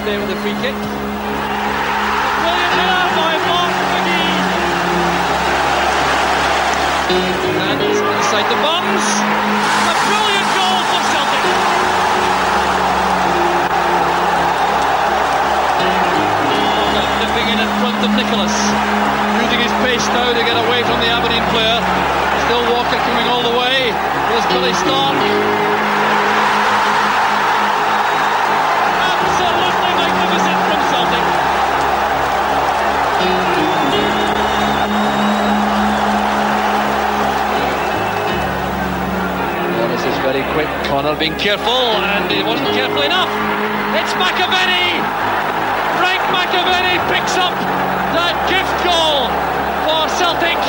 there with the free kick. A brilliant header by Mark McGee. And inside the bums. A brilliant goal for Celtic. Nipping in front of Nicholas. Using his pace now to get away from the Aberdeen player. Still Walker coming all the way. Here's Billy Stark. Absolutely magnificent from Celtic. Oh, this is very quick. Connor being careful, and he wasn't careful enough. It's McAvenny. Frank McAvenny picks up that gift goal for Celtic.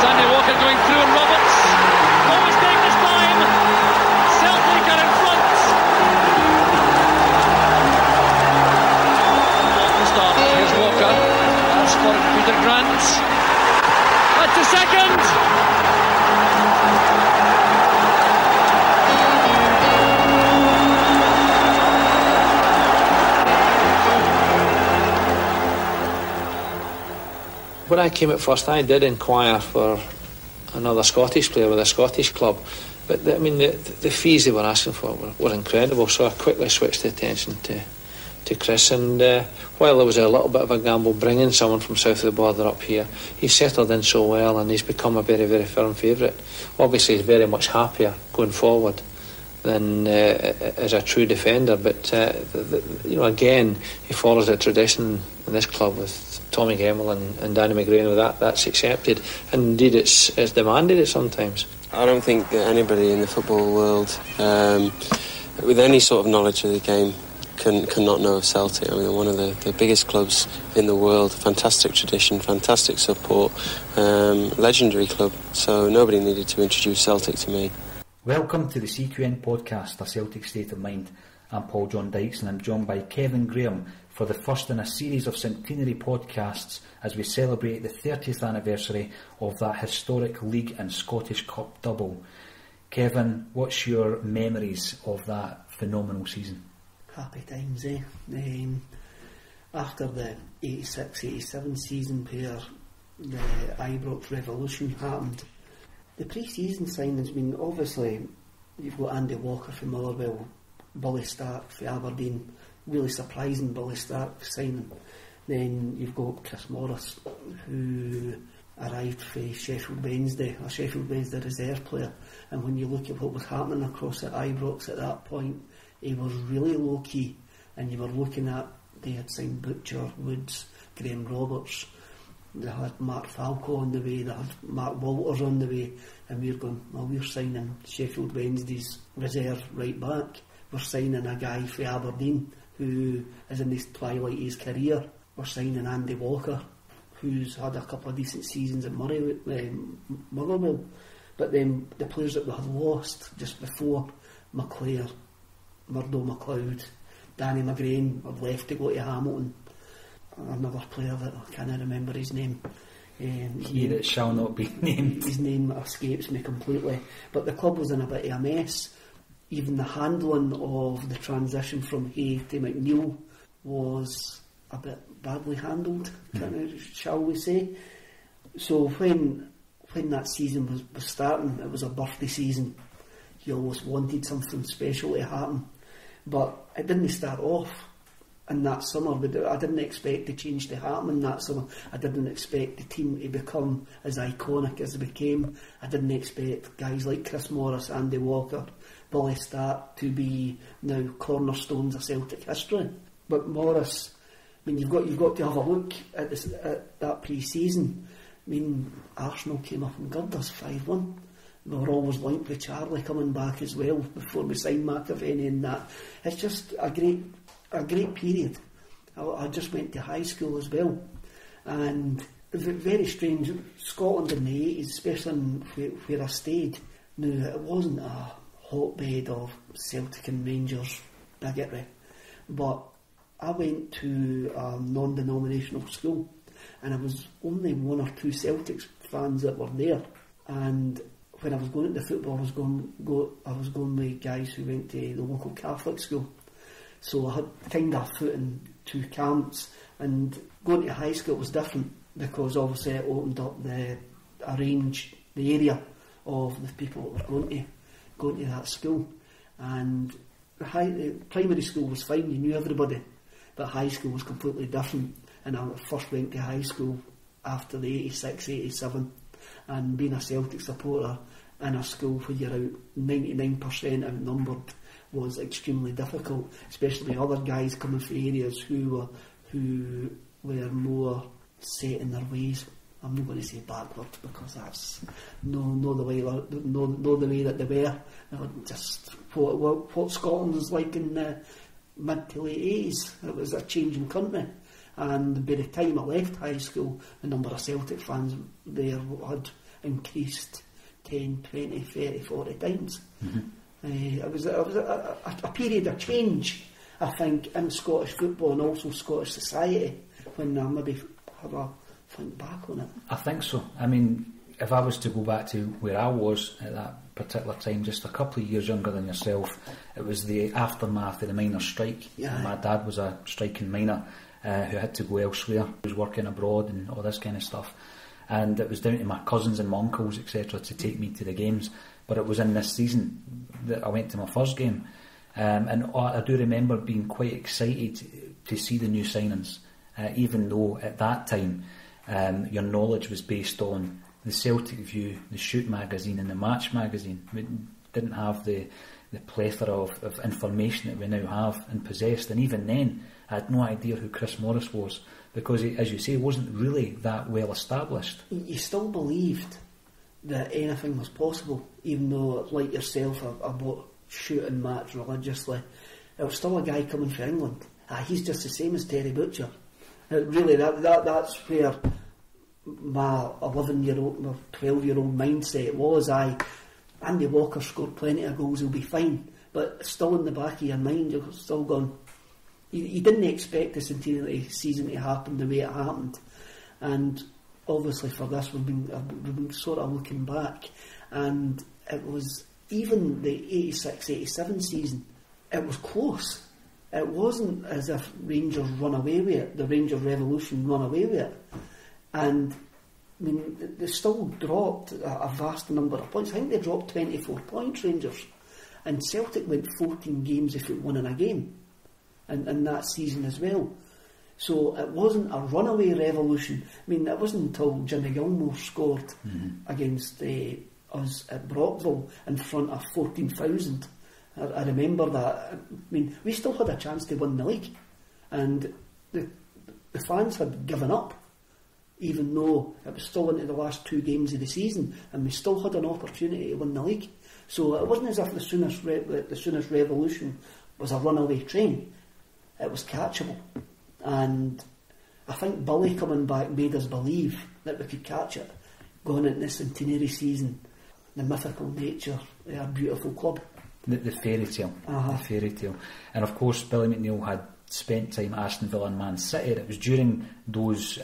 Sandy Walker going through and Roberts. No mistake this time. Celtic are in front. Start. Here's Walker. That's for Peter Grant. That's the second. When I came at first, I did inquire for another Scottish player with a Scottish club, but the fees they were asking for were incredible, so I quickly switched the attention to Chris, and while there was a little bit of a gamble bringing someone from south of the border up here, he's settled in so well and he's become a very, very firm favourite. Obviously he's very much happier going forward than as a true defender, but again, he follows a tradition in this club with Tommy Gemmell and Danny McGrain. That's accepted, and indeed it's demanded it sometimes. I don't think that anybody in the football world with any sort of knowledge of the game cannot know of Celtic. I mean, one of the biggest clubs in the world, fantastic tradition, fantastic support, legendary club, so nobody needed to introduce Celtic to me. Welcome to the CQN podcast, A Celtic State of Mind. I'm Paul John Dykes and I'm joined by Kevin Graham for the first in a series of Centenary podcasts as we celebrate the 30th anniversary of that historic League and Scottish Cup double. Kevin, what's your memories of that phenomenal season? Happy times, eh? After the 86-87 season where the Ibrox revolution happened, the pre-season signings, obviously you've got Andy Walker from Motherwell, Billy Stark for Aberdeen, really surprising Billy Stark signing. Then you've got Chris Morris, who arrived for Sheffield Wednesday, a Sheffield Wednesday reserve player, and when you look at what was happening across at Ibrox at that point, he was really low key, and you were looking at, they had signed Butcher, Woods, Graham Roberts, they had Mark Falco on the way, they had Mark Walters on the way, and we're going, well, we're signing Sheffield Wednesday's reserve right back. We're signing a guy for Aberdeen who is in the twilight of his career. We're signing Andy Walker, who's had a couple of decent seasons at Motherwell. But then the players that we had lost just before, McClare, Murdo McLeod, Danny McGrain, have left to go to Hamilton. Another player that I can't remember his name. He that shall not be named. His name escapes me completely. But the club was in a bit of a mess. Even the handling of the transition from Hay to McNeil was a bit badly handled, shall we say. So when that season was starting, it was a birthday season. You always wanted something special to happen. But it didn't start off in that summer. I didn't expect the change to happen in that summer. I didn't expect the team to become as iconic as it became. I didn't expect guys like Chris Morris, Andy Walker, Billy Stark to be now cornerstones of Celtic history. But Morris, you've got to have a look at that pre-season. Arsenal came up and girded us 5-1. We were always linked with Charlie coming back as well before we signed McAvenny and that. It's just a great period. I just went to high school as well, and very strange. Scotland in the 80s, especially where I stayed. Now, it wasn't a hotbed of Celtic and Rangers bigotry, but I went to a non-denominational school, and I was only one or two Celtics fans that were there. And when I was going to the football, I was going with guys who went to the local Catholic school. So I had kind of foot in two camps, and going to high school was different because obviously it opened up the area of the people that were going to that school. And the primary school was fine, you knew everybody, but high school was completely different. And I first went to high school after the 86, 87, and being a Celtic supporter in a school where you're out 99% outnumbered was extremely difficult, especially other guys coming from areas who were more set in their ways. I'm not going to say backwards because that's no the way that they were. Just what Scotland was like in the mid to late 80s. It was a changing country, and by the time I left high school, the number of Celtic fans there had increased 10, 20, 30, 40 times. It was a period of change, I think, in Scottish football and also Scottish society, when I maybe have a think back on it. I think so. I mean, if I was to go back to where I was at that particular time, just a couple of years younger than yourself, it was the aftermath of the miners' strike. Yeah. My dad was a striking miner who had to go elsewhere. He was working abroad and all this kind of stuff. And it was down to my cousins and my uncles, etc., to take me to the games. But it was in this season that I went to my first game. And I do remember being quite excited to see the new signings, even though at that time your knowledge was based on the Celtic View, the Shoot magazine and the Match magazine. We didn't have the plethora of information that we now have and possessed. And even then, I had no idea who Chris Morris was, because he, as you say, wasn't really that well established. You still believed that anything was possible, even though, like yourself, I bought Shoot and Match religiously. There was still a guy coming from England. He's just the same as Terry Butcher. Really, that's where my 11-year-old, my 12-year-old mindset was. Andy Walker scored plenty of goals, he'll be fine. But still in the back of your mind, you're still going, you didn't expect the Centenary season to happen the way it happened. And obviously for this, we've been sort of looking back. And it was, even the 86-87 season, it was close. It wasn't as if Rangers run away with it, the Rangers Revolution run away with it. And I mean, they still dropped a vast number of points. I think they dropped 24 points, Rangers. And Celtic went 14 games if it won in a game in that season as well. So it wasn't a runaway revolution. I mean, it wasn't until Jimmy Gilmore scored against us at Brockville in front of 14,000. I remember that. I mean, we still had a chance to win the league, and the fans had given up, even though it was still into the last two games of the season, and we still had an opportunity to win the league. So it wasn't as if the Soonest Revolution was a runaway train. It was catchable, and I think Billy coming back made us believe that we could catch it going into the Centenary season. The mythical nature of our beautiful club. The fairy tale. The fairy tale. And of course, Billy McNeill had spent time at Aston Villa and Man City. It was during those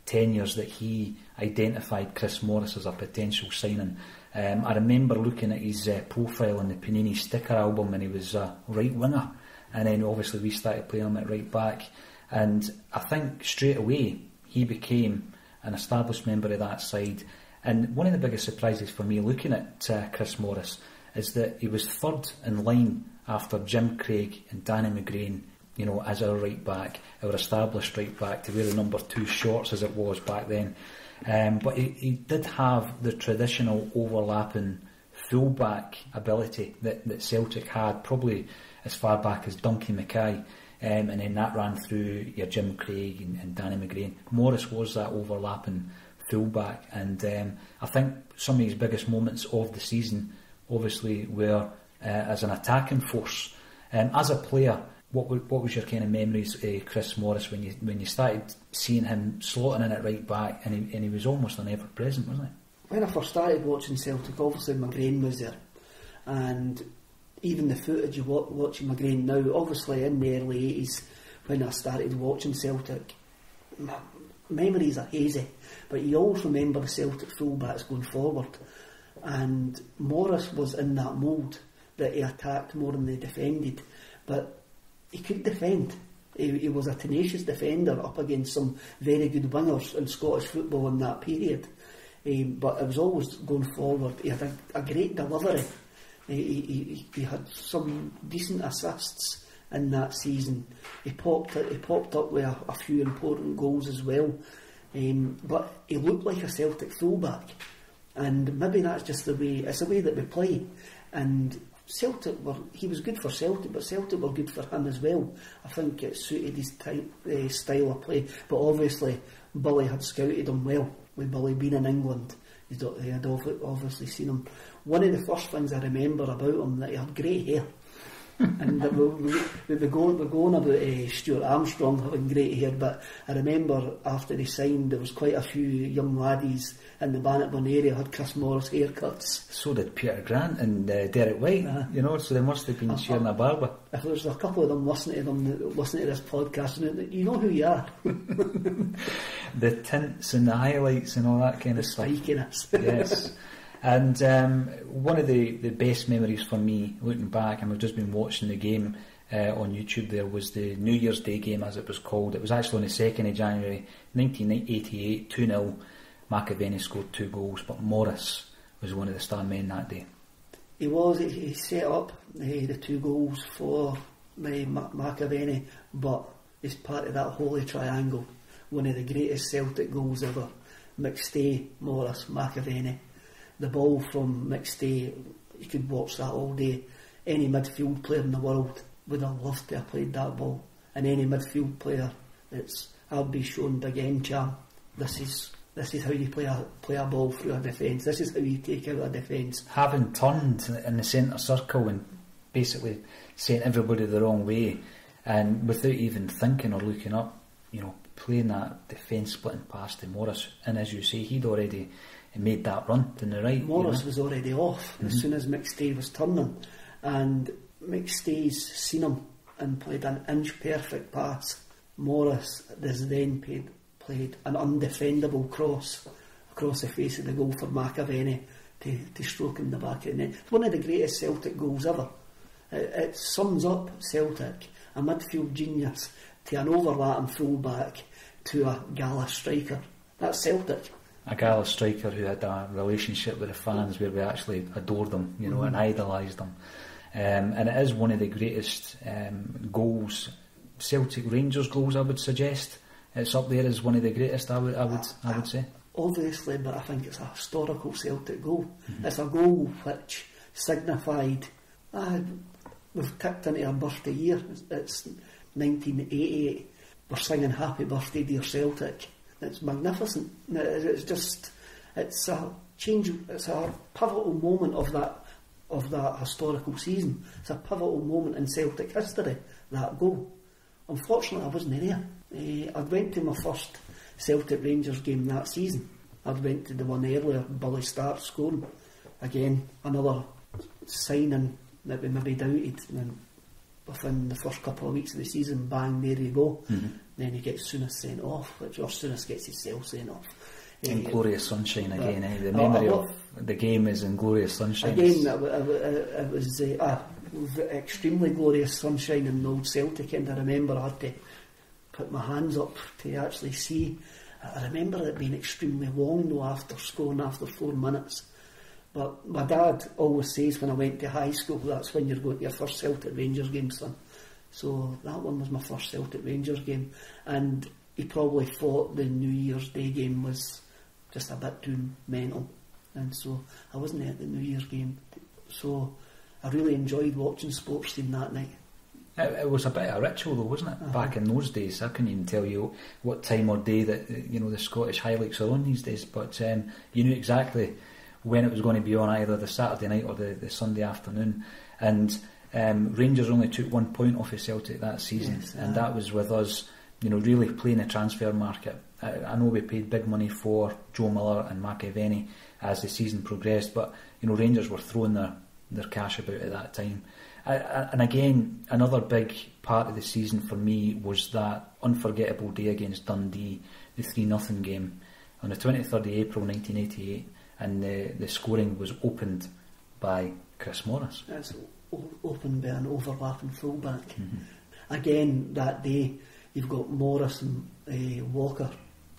tenures that he identified Chris Morris as a potential signing. I remember looking at his profile on the Panini sticker album, and he was a right winger. And then obviously we started playing him at right back. And I think straight away he became an established member of that side. And one of the biggest surprises for me looking at Chris Morris is that he was third in line after Jim Craig and Danny McGrain, you know, as our right back, our established right back, to wear the number 2 shorts as it was back then. But he did have the traditional overlapping full-back ability that Celtic had, probably as far back as Duncan Mackay, and then that ran through your Jim Craig and Danny McGrain. Morris was that overlapping full-back, and I think some of his biggest moments of the season obviously were as an attacking force. As a player, what was your kind of memories of Chris Morris when you started seeing him slotting in at right back, and he was almost an ever-present, wasn't he? When I first started watching Celtic, obviously McGrain was there, and even the footage of watching McGrain now, obviously in the early 80s when I started watching Celtic, my memories are hazy, but you always remember the Celtic full-backs going forward. and Morris was in that mould that he attacked more than he defended, but he could defend. He was a tenacious defender up against some very good wingers in Scottish football in that period, but it was always going forward. He had a great delivery. He had some decent assists in that season. He popped up with a few important goals as well, but he looked like a Celtic fullback, and maybe that's just the way that we play. And he was good for Celtic, but Celtic were good for him as well. I think it suited his style of play, but obviously Billy had scouted him well. With Billy being in England, he had obviously seen him. One of the first things I remember about him, that he had grey hair. And we're going about Stuart Armstrong having great hair, but I remember after he signed, there was quite a few young laddies in the Bannockburn area had Chris Morris haircuts. So did Peter Grant and Derek White, so they must have been sharing a barber. If there's a couple of them listening to this podcast, you know who you are. The tints and the highlights and all that kind of stuff. Spikiness. Yes. And one of the best memories for me, looking back, and we've just been watching the game on YouTube there, was the New Year's Day game, as it was called. It was actually on the 2nd of January 1988, 2-0. McAvenny scored 2 goals, but Morris was one of the star men that day. He was. He set up the 2 goals for McAvenny, but he's part of that holy triangle. One of the greatest Celtic goals ever. McStay, Morris, McAvenny. The ball from McStay, you could watch that all day. Any midfield player in the world would have loved to have played that ball. And any midfield player, I'll be shown again, Cham. This is how you play a ball through a defence. This is how you take out a defence. Having turned in the centre circle and basically sent everybody the wrong way, and without even thinking or looking up, playing that defence splitting pass to Morris, and as you say, he'd already made that run to the right. Morris was already off as soon as McStay was turning, and McStay's seen him and played an inch perfect pass. Morris has then played an undefendable cross across the face of the goal for McAvenny to stroke in the back of the net. It's one of the greatest Celtic goals ever. It sums up Celtic, a midfield genius to an overlapping full-back to a gala striker. That's Celtic. A gala striker who had a relationship with the fans where we actually adored them, and idolised them. And it is one of the greatest goals, Celtic Rangers goals, I would suggest. It's up there as one of the greatest, I would say. Obviously, but I think it's a historical Celtic goal. It's a goal which signified, we've ticked into a birthday year. It's 1988. We're singing Happy Birthday Dear Celtic. It's magnificent. It's a change. It's a pivotal moment of that historical season. It's a pivotal moment in Celtic history, that goal. Unfortunately, I wasn't there. I went to my first Celtic Rangers game that season. I went to the one earlier, Billy Stark scoring. Again, another signing that we maybe doubted, and within the first couple of weeks of the season, bang, there you go. Then he gets Souness sent off, or Souness gets himself sent off. In glorious sunshine again, The memory of the game is in glorious sunshine. Again, it was extremely glorious sunshine in the old Celtic end. I remember I had to put my hands up to actually see. I remember it being extremely long though, after scoring after 4 minutes. But my dad always says when I went to high school, that's when you're going to your first Celtic Rangers game, son. So that one was my first Celtic Rangers game, and he probably thought the New Year's Day game was just a bit too mental, and so I wasn't at the New Year's game. So I really enjoyed watching sports team that night. It was a bit of a ritual though, wasn't it? Back in those days, I couldn't even tell you what time or day that the Scottish highlights are on these days, but you knew exactly when it was going to be on, either the Saturday night or the Sunday afternoon. And Rangers only took 1 point off of Celtic that season, and that was with us, really playing the transfer market. I know we paid big money for Joe Miller and McAvenny as the season progressed, but Rangers were throwing their cash about at that time. And again, another big part of the season for me was that unforgettable day against Dundee, the 3-0 game on the 23rd of April 1988. and the scoring was opened by Chris Morris. It's opened by an overlapping fullback. Again, that day, you've got Morris and Walker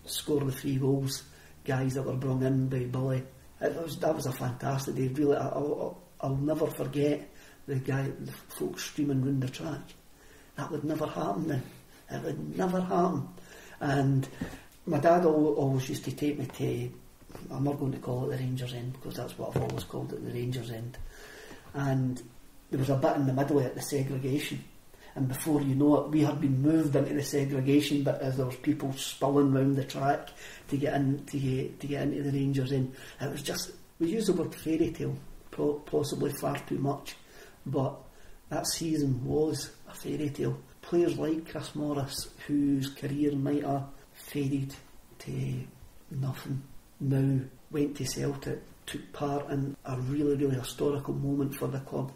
score the 3 goals, guys that were brought in by Billy. That was a fantastic day. Really, I'll never forget the folks streaming round the track. That would never happen then. It would never happen. And my dad always used to take me to, I'm not going to call it the Rangers End, because that's what I've always called it, the Rangers End. And there was a bit in the middle at the segregation, and before you know it, we had been moved into the segregation bit as there was people spilling round the track to get into the Rangers End. It was just, we use the word fairy tale possibly far too much, but that season was a fairy tale. Players like Chris Morris, whose career might have faded to nothing, now went to Celtic, took part in a really, really historical moment for the club.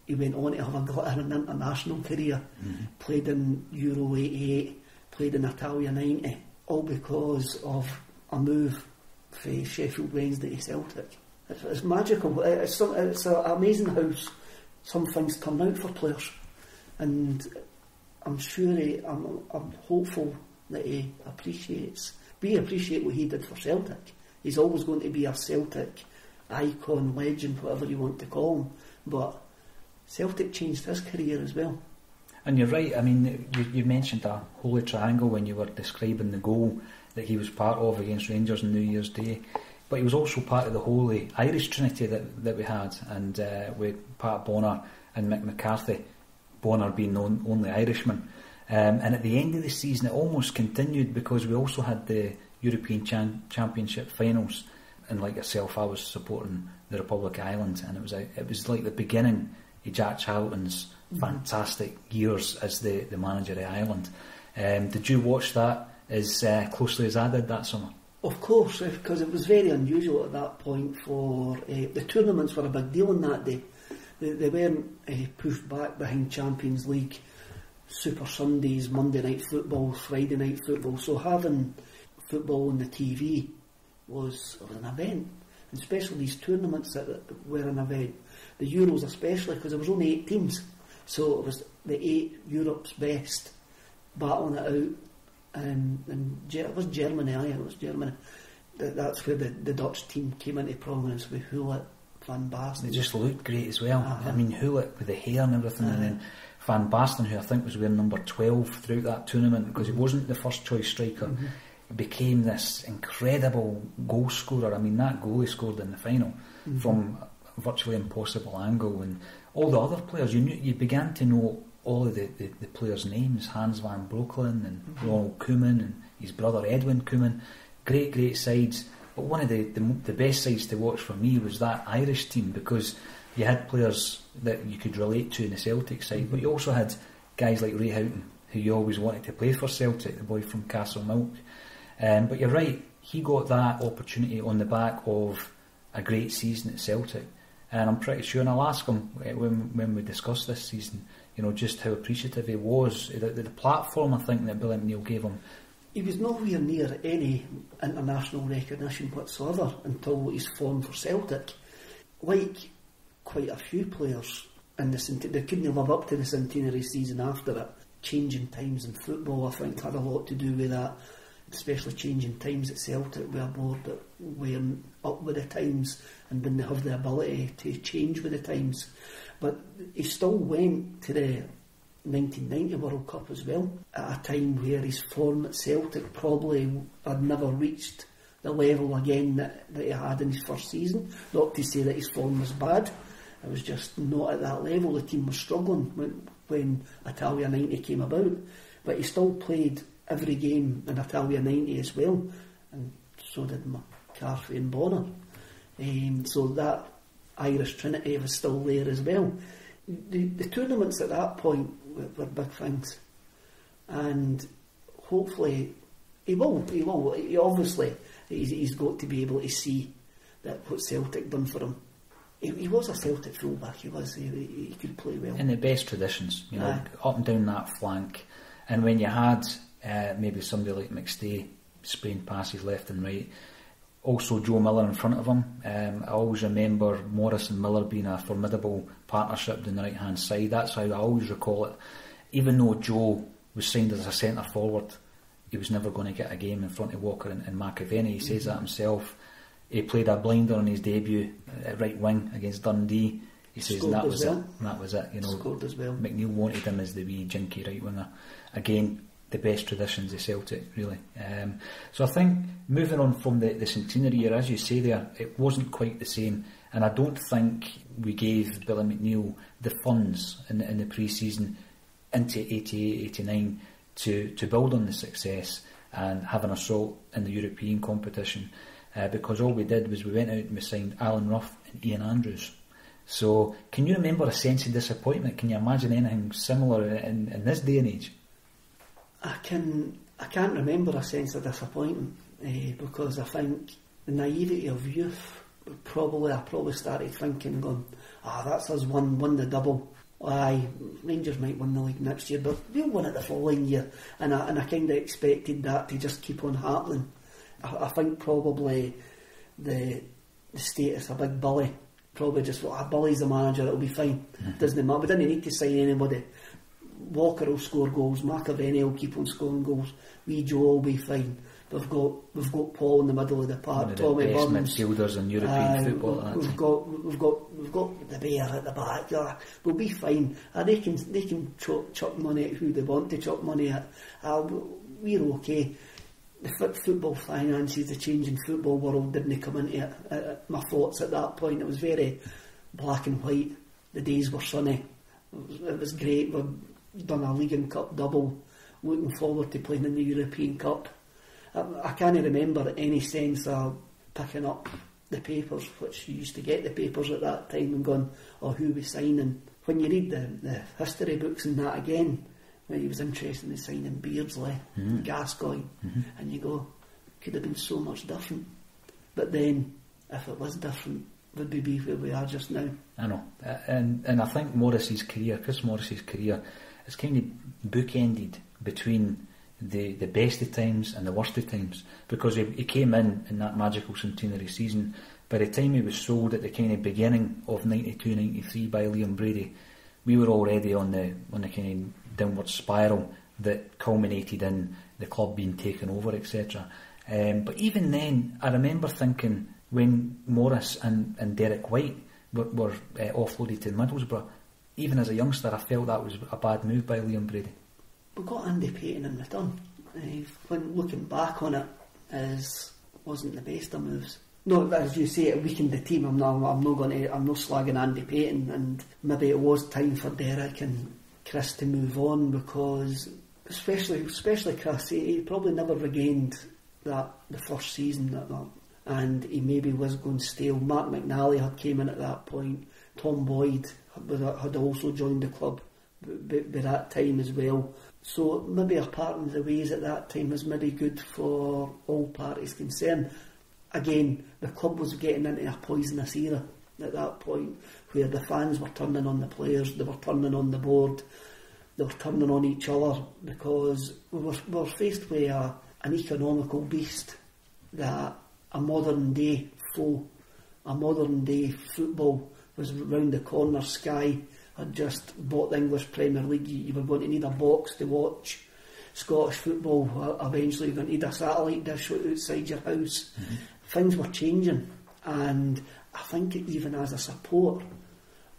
He went on to have an international career, played in Euro 88, played in Italia 90, all because of a move from Sheffield Wednesday to Celtic. It's magical. It's amazing how some things turn out for players, and I'm sure I'm hopeful that he appreciates. We appreciate what he did for Celtic. He's always going to be a Celtic icon, legend, whatever you want to call him. But Celtic changed his career as well. And you're right. I mean, you mentioned a holy triangle when you were describing the goal that he was part of against Rangers on New Year's Day. But he was also part of the holy Irish Trinity that we had, and with Pat Bonner and Mick McCarthy, Bonner being the only Irishman. And at the end of the season, it almost continued, because we also had the European Championship finals, and like yourself, I was supporting the Republic of Ireland, and it was like the beginning of Jack Charlton's fantastic years as the manager of Ireland. Did you watch that as closely as I did that summer? Of course, because it was very unusual at that point for the tournaments were a big deal on that day. They weren't pushed back behind Champions League, Super Sundays, Monday night football, Friday night football. So having football on the TV was an event, and especially these tournaments that were an event. The Euros especially, because there was only 8 teams, so it was the 8 Europe's best battling it out. And it was Germany. It was Germany. That's where the Dutch team came into prominence with Hullet, Van Basten. They just looked great as well. I mean, Hullet with the hair and everything, and then Van Basten, who I think was wearing number 12 throughout that tournament, because he wasn't the first choice striker, became this incredible goal scorer. I mean, that goal he scored in the final from a virtually impossible angle, and all the other players, you began to know all of the players' names, Hans van Breukelen and Ronald Koeman and his brother Edwin Koeman. Great sides. But one of the best sides to watch for me was that Irish team, because you had players that you could relate to in the Celtic side, but you also had guys like Ray Houghton, who you always wanted to play for Celtic, the boy from Castlemilk. But you're right, he got that opportunity on the back of a great season at Celtic, and I'm pretty sure, and I'll ask him when we discuss this season, just how appreciative he was. The platform, I think, that Billy McNeill gave him. He was nowhere near any international recognition whatsoever until his form for Celtic. Like quite a few players in they couldn't live up to the centenary season after it. Changing times in football, I think, had a lot to do with that, especially changing times at Celtic with a board that weren't up with the times and didn't have the ability to change with the times. But he still went to the 1990 World Cup as well, at a time where his form at Celtic probably had never reached the level again that he had in his first season. Not to say that his form was bad, it was just not at that level. The team was struggling when Italia 90 came about, but he still played every game in Italia 90 as well, and so did McCarthy and Bonner. So that Irish Trinity was still there as well. The tournaments at that point were big things, and hopefully he will. Obviously, he's got to be able to see that what Celtic done for him. He was a Celtic fullback. He could play well in the best traditions, up and down that flank. And when you had maybe somebody like McStay spraying passes left and right, Also Joe Miller in front of him. I always remember Morris and Miller being a formidable partnership down the right hand side. That's how I always recall it. Even though Joe was signed as a centre forward, he was never going to get a game in front of Walker and McAvenny. He says that himself. He played a blinder on his debut at right wing against Dundee. He says that was it. That was it. You know, scored as well. McNeil wanted him as the wee jinky right winger. Again, the best traditions of Celtic, really. So I think moving on from the centenary year, as you say there, it wasn't quite the same, and I don't think we gave Billy McNeil the funds in the pre-season into 88-89 to build on the success and have an assault in the European competition, because all we did was we went out and we signed Alan Ruff and Ian Andrews. So can you remember a sense of disappointment? Can you imagine anything similar in this day and age? I can't remember a sense of disappointment, because I think the naivety of youth, I probably started thinking, going, that's us won the double. Aye, Rangers might win the league next year, but we'll win it the following year. And I kind of expected that to just keep on happening. I think probably the status of Big Bully, probably just thought, Bully's the manager, it'll be fine. Doesn't matter, we didn't need to sign anybody. Walker will score goals, McAvenny will keep on scoring goals, wee Joe will be fine. We've got Paul in the middle of the park, Tommy Burns, midfielders in European football. We've got the Bear at the back. We'll be fine. They can chuck money at who they want to chuck money at. We're okay. The football finances, the changing football world didn't come into it. My thoughts at that point, it was very black and white. The days were sunny. It was great. We've done a League and Cup double. Looking forward to playing in the European Cup. I can't remember any sense of picking up the papers, which you used to get the papers at that time, and going, who we signing. When you read the history books and that again, he was interested in signing Beardsley, Gascoigne, and you go, could have been so much different. But then, if it was different, would we be where we are just now? I know, and I think Chris Morris's career, is kind of bookended between the best of times and the worst of times, because he came in that magical centenary season. By the time he was sold at the kind of beginning of 92-93 by Liam Brady, we were already on the kind of downward spiral that culminated in the club being taken over, etc. But even then, I remember thinking, when Morris and Derek White were offloaded to Middlesbrough, even as a youngster, I felt that was a bad move by Liam Brady. We got Andy Payton in return. When looking back on it, wasn't the best of moves. No, as you say, it weakened the team. I'm not slagging Andy Payton, and maybe it was time for Derek and Chris to move on, because especially Chris, he probably never regained the first season and he maybe was going stale. Mark McNally had came in at that point. Tom Boyd had also joined the club by that time as well. So maybe a parting of the ways at that time was maybe good for all parties concerned. Again, the club was getting into a poisonous era at that point, where the fans were turning on the players, they were turning on the board, they were turning on each other, because we were faced with an economical beast that a modern day foe, a modern day football was round the corner. Sky had just bought the English Premier League. You were going to need a box to watch Scottish football. Eventually you're going to need a satellite dish outside your house. Things were changing, and I think even as a support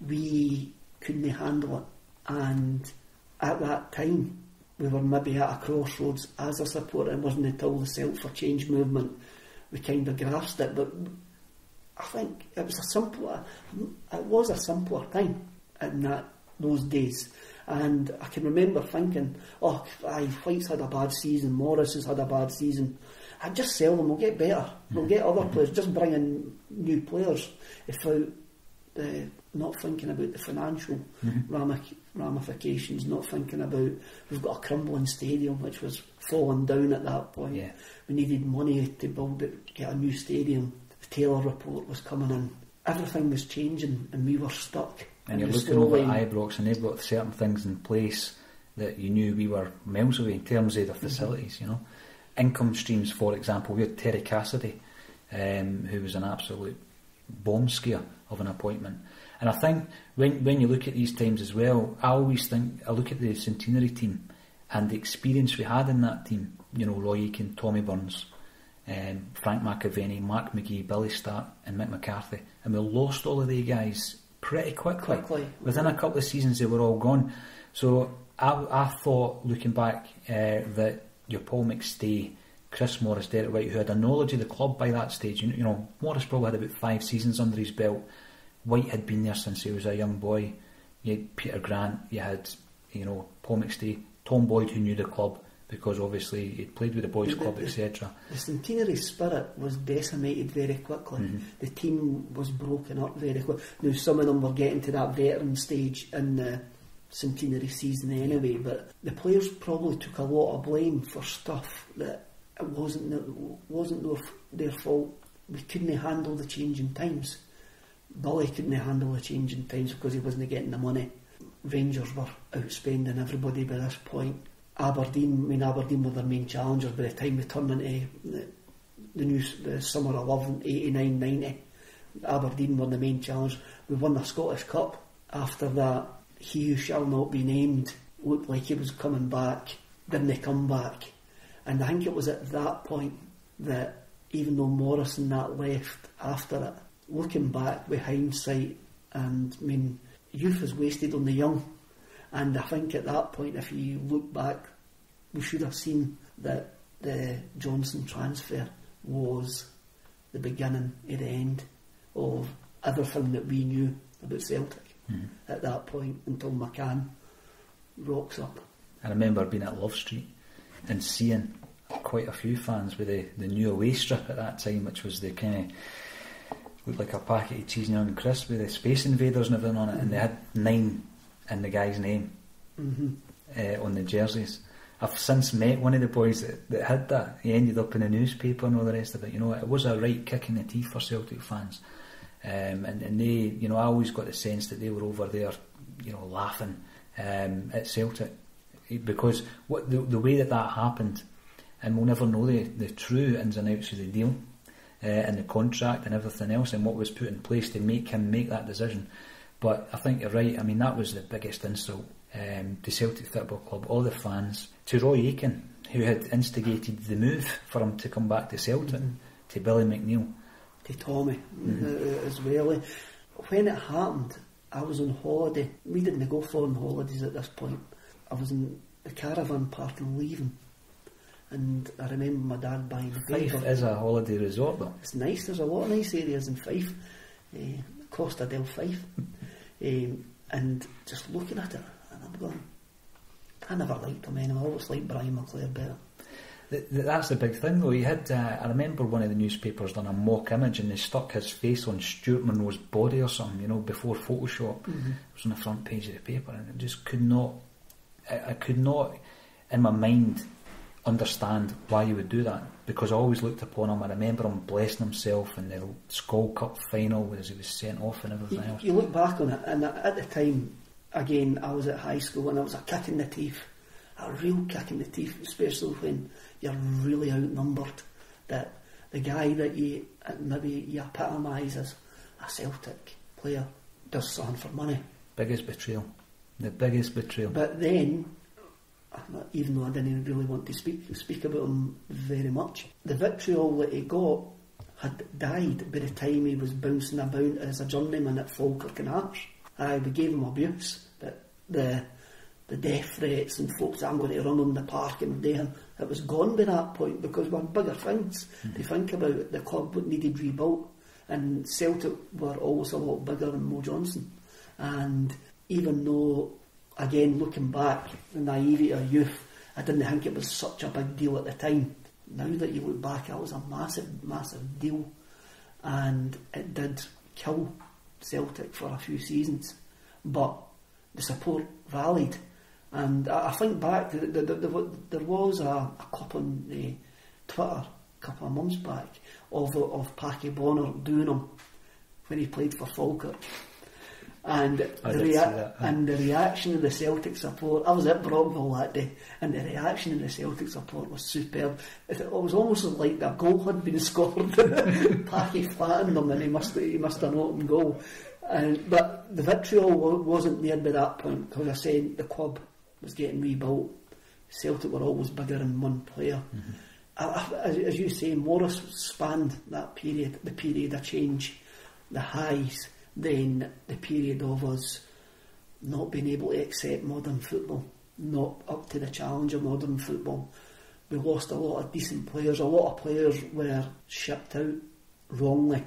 we couldn't handle it. And at that time we were maybe at a crossroads as a supporter. It wasn't until the Celtic for Change movement we kind of grasped it. But I think it was a simpler time in those days. And I can remember thinking, White's had a bad season, Morris has had a bad season, I'd just sell them, we'll get better, we'll get other players, just bring in new players, without not thinking about the financial ramifications, not thinking about, we've got a crumbling stadium which was falling down at that point. We needed money to build it, get a new stadium. The Taylor report was coming in, everything was changing, and we were stuck. And you're looking over at Ibrox, and they've got certain things in place that you knew we were miles away in terms of their facilities, you know. Income streams, for example, we had Terry Cassidy who was an absolute bomb scare of an appointment. And I think when you look at these times as well, I look at the Centenary team and the experience we had in that team. You know, Roy Aitken, Tommy Burns, Frank McAvenny, Mark McGee, Billy Stark and Mick McCarthy, and we lost all of the guys pretty quickly. Within a couple of seasons they were all gone. So I thought, looking back, that your Paul McStay, Chris Morris, Derek White, who had a knowledge of the club by that stage, you know, Morris probably had about 5 seasons under his belt. White had been there since he was a young boy. You had Peter Grant, you had, you know, Paul McStay, Tom Boyd, who knew the club because obviously he'd played with the boys' club, etc. The Centenary spirit was decimated very quickly. The team was broken up very quickly. Now some of them were getting to that veteran stage in the Centenary season anyway, but the players probably took a lot of blame for stuff that it wasn't their fault. We couldn't handle the changing times. Billy couldn't handle the changing times because he wasn't getting the money. Rangers were outspending everybody by this point. Aberdeen were their main challengers by the time we turned into the summer of 89-90. Aberdeen were the main challenge. We won the Scottish Cup. After that, he who shall not be named looked like he was coming back, didn't come back. And I think it was at that point that, even though Morrison that left after it, looking back with hindsight, and I mean, youth is wasted on the young, and I think at that point, if you look back, we should have seen that the Johnson transfer was the beginning of the end of everything that we knew about Celtic at that point, until McCann rocks up. I remember being at Love Street and seeing quite a few fans with the new away strip at that time, which was the kind of looked like a packet of cheese and onion crisps with the Space Invaders and everything on it, and they had 9 in the guy's name on the jerseys. I've since met one of the boys that had that. He ended up in the newspaper and all the rest of it. You know, it was a right kick in the teeth for Celtic fans, and they, you know, I always got the sense that they were over there, you know, laughing at Celtic, because the way that happened, and we'll never know the true ins and outs of the deal. And the contract and everything else, and what was put in place to make him make that decision. But I think you're right. I mean, that was the biggest insult to Celtic Football Club, all the fans, to Roy Aitken, who had instigated the move for him to come back to Celtic, to Billy McNeill, to Tommy as well. When it happened, I was on holiday. We didn't go foreign holidays at this point. I was in the caravan park and leaving. And I remember my dad buying the paper. Fife is a holiday resort though. It's nice, there's a lot of nice areas in Fife. Costa del Fife. And just looking at it, and I'm going, I never liked him anyway. I always liked Brian McClare better. That's the big thing though. He had, I remember one of the newspapers done a mock image and they stuck his face on Stuart Munro's body or something, you know, before Photoshop. It was on the front page of the paper, and it just could not, I could not in my mind understand why you would do that, because I always looked upon him. I remember him blessing himself in the Skull Cup final as he was sent off and everything else. You look back on it, and at the time, again, I was at high school and it was a kick in the teeth, a real kick in the teeth, especially when you're really outnumbered, that the guy that you epitomise as a Celtic player does something for money. Biggest betrayal. The biggest betrayal. But then, even though I didn't really want to speak about him very much, the vitriol that he got had died by the time he was bouncing about as a journeyman at Falkirk and Hearts. We gave him abuse, but the death threats and folks, I'm going to run on the park and day, it was gone by that point, because we had bigger things to think about. The club needed rebuilt, and Celtic were always a lot bigger than Mo Johnson. And even though, again, looking back, the naivety of youth, I didn't think it was such a big deal at the time. Now that you look back, it was a massive, massive deal, and it did kill Celtic for a few seasons, but the support rallied. And I think back, there was a clip on Twitter a couple of months back of Packy Bonner doing him when he played for Falkirk. And the reaction of the Celtic support, I was at Brockville that day, and the reaction of the Celtic support was superb. It was almost like a goal had been scored. Packy flattened him, and he must have knocked him goal. But the vitriol wasn't there by that point, because I said the club was getting rebuilt. Celtic were always bigger than one player. As you say, Morris spanned that period, the period of change, the highs, then the period of us not being able to accept modern football, not up to the challenge of modern football. We lost a lot of decent players. A lot of players were shipped out wrongly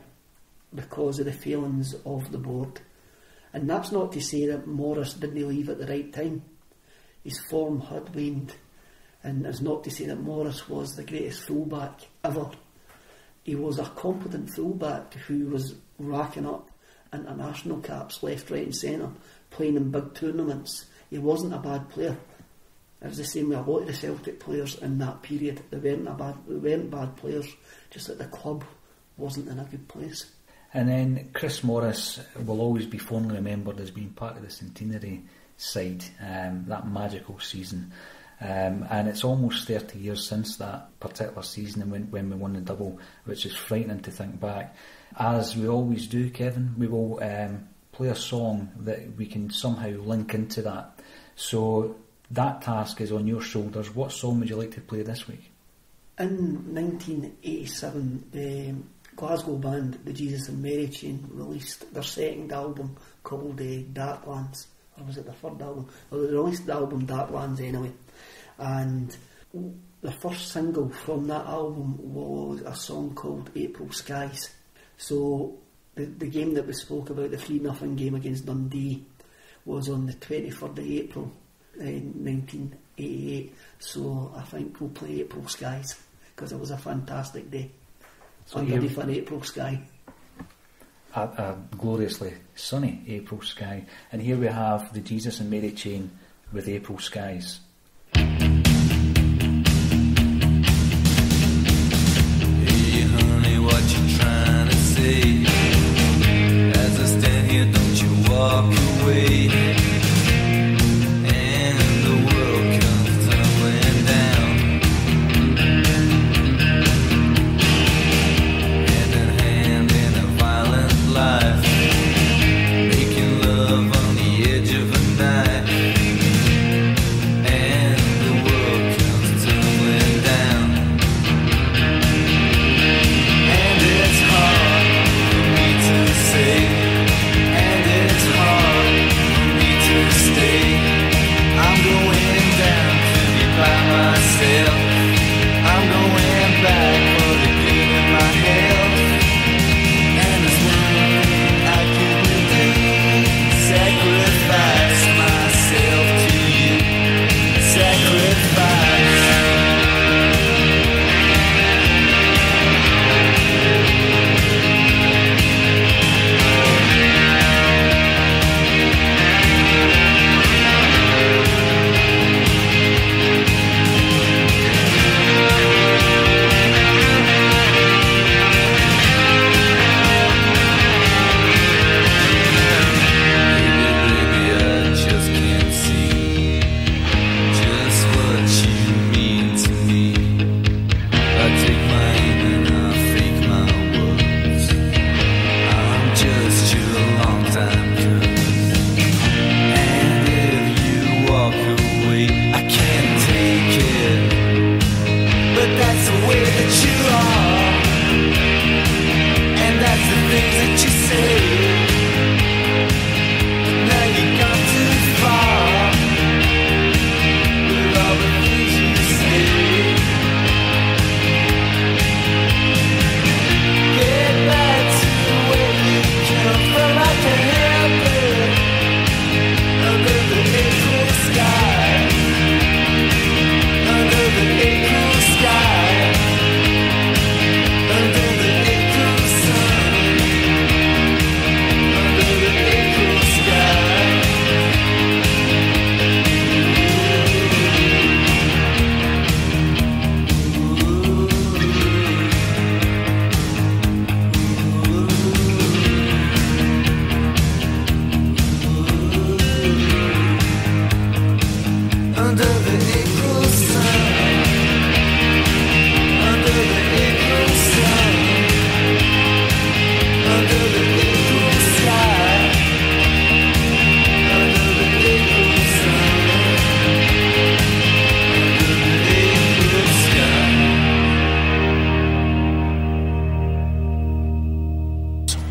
because of the failings of the board. And that's not to say that Morris didn't leave at the right time. His form had waned. And it's not to say that Morris was the greatest fullback ever. He was a competent fullback who was racking up international caps left, right and centre, playing in big tournaments. He wasn't a bad player. It was the same with a lot of the Celtic players in that period. They weren't bad players, just that the club wasn't in a good place. And then Chris Morris will always be fondly remembered as being part of the Centenary side, that magical season. And it's almost 30 years since that particular season when we won the double, which is frightening to think back. As we always do, Kevin, we will play a song that we can somehow link into that. So that task is on your shoulders. What song would you like to play this week? In 1987, the Glasgow band, the Jesus and Mary Chain, released their second album called Darklands. Or was it the third album? Well, they released the album Darklands anyway. And the first single from that album was a song called April Skies. So the game that we spoke about, the 3-0 game against Dundee, was on the 23rd of April in 1988. So I think we'll play April Skies, because it was a fantastic day. So underneath an April sky. A gloriously sunny April sky. And here we have the Jesus and Mary Chain with April Skies. Hey honey, what you trying to say? As I stand here, don't you walk away. And the world comes tumbling down. Hand in hand in a violent life, making love on the edge of a knife. I'm going back for the good in my health. And there's one thing I couldn't do: sacrifice myself to you. Sacrifice.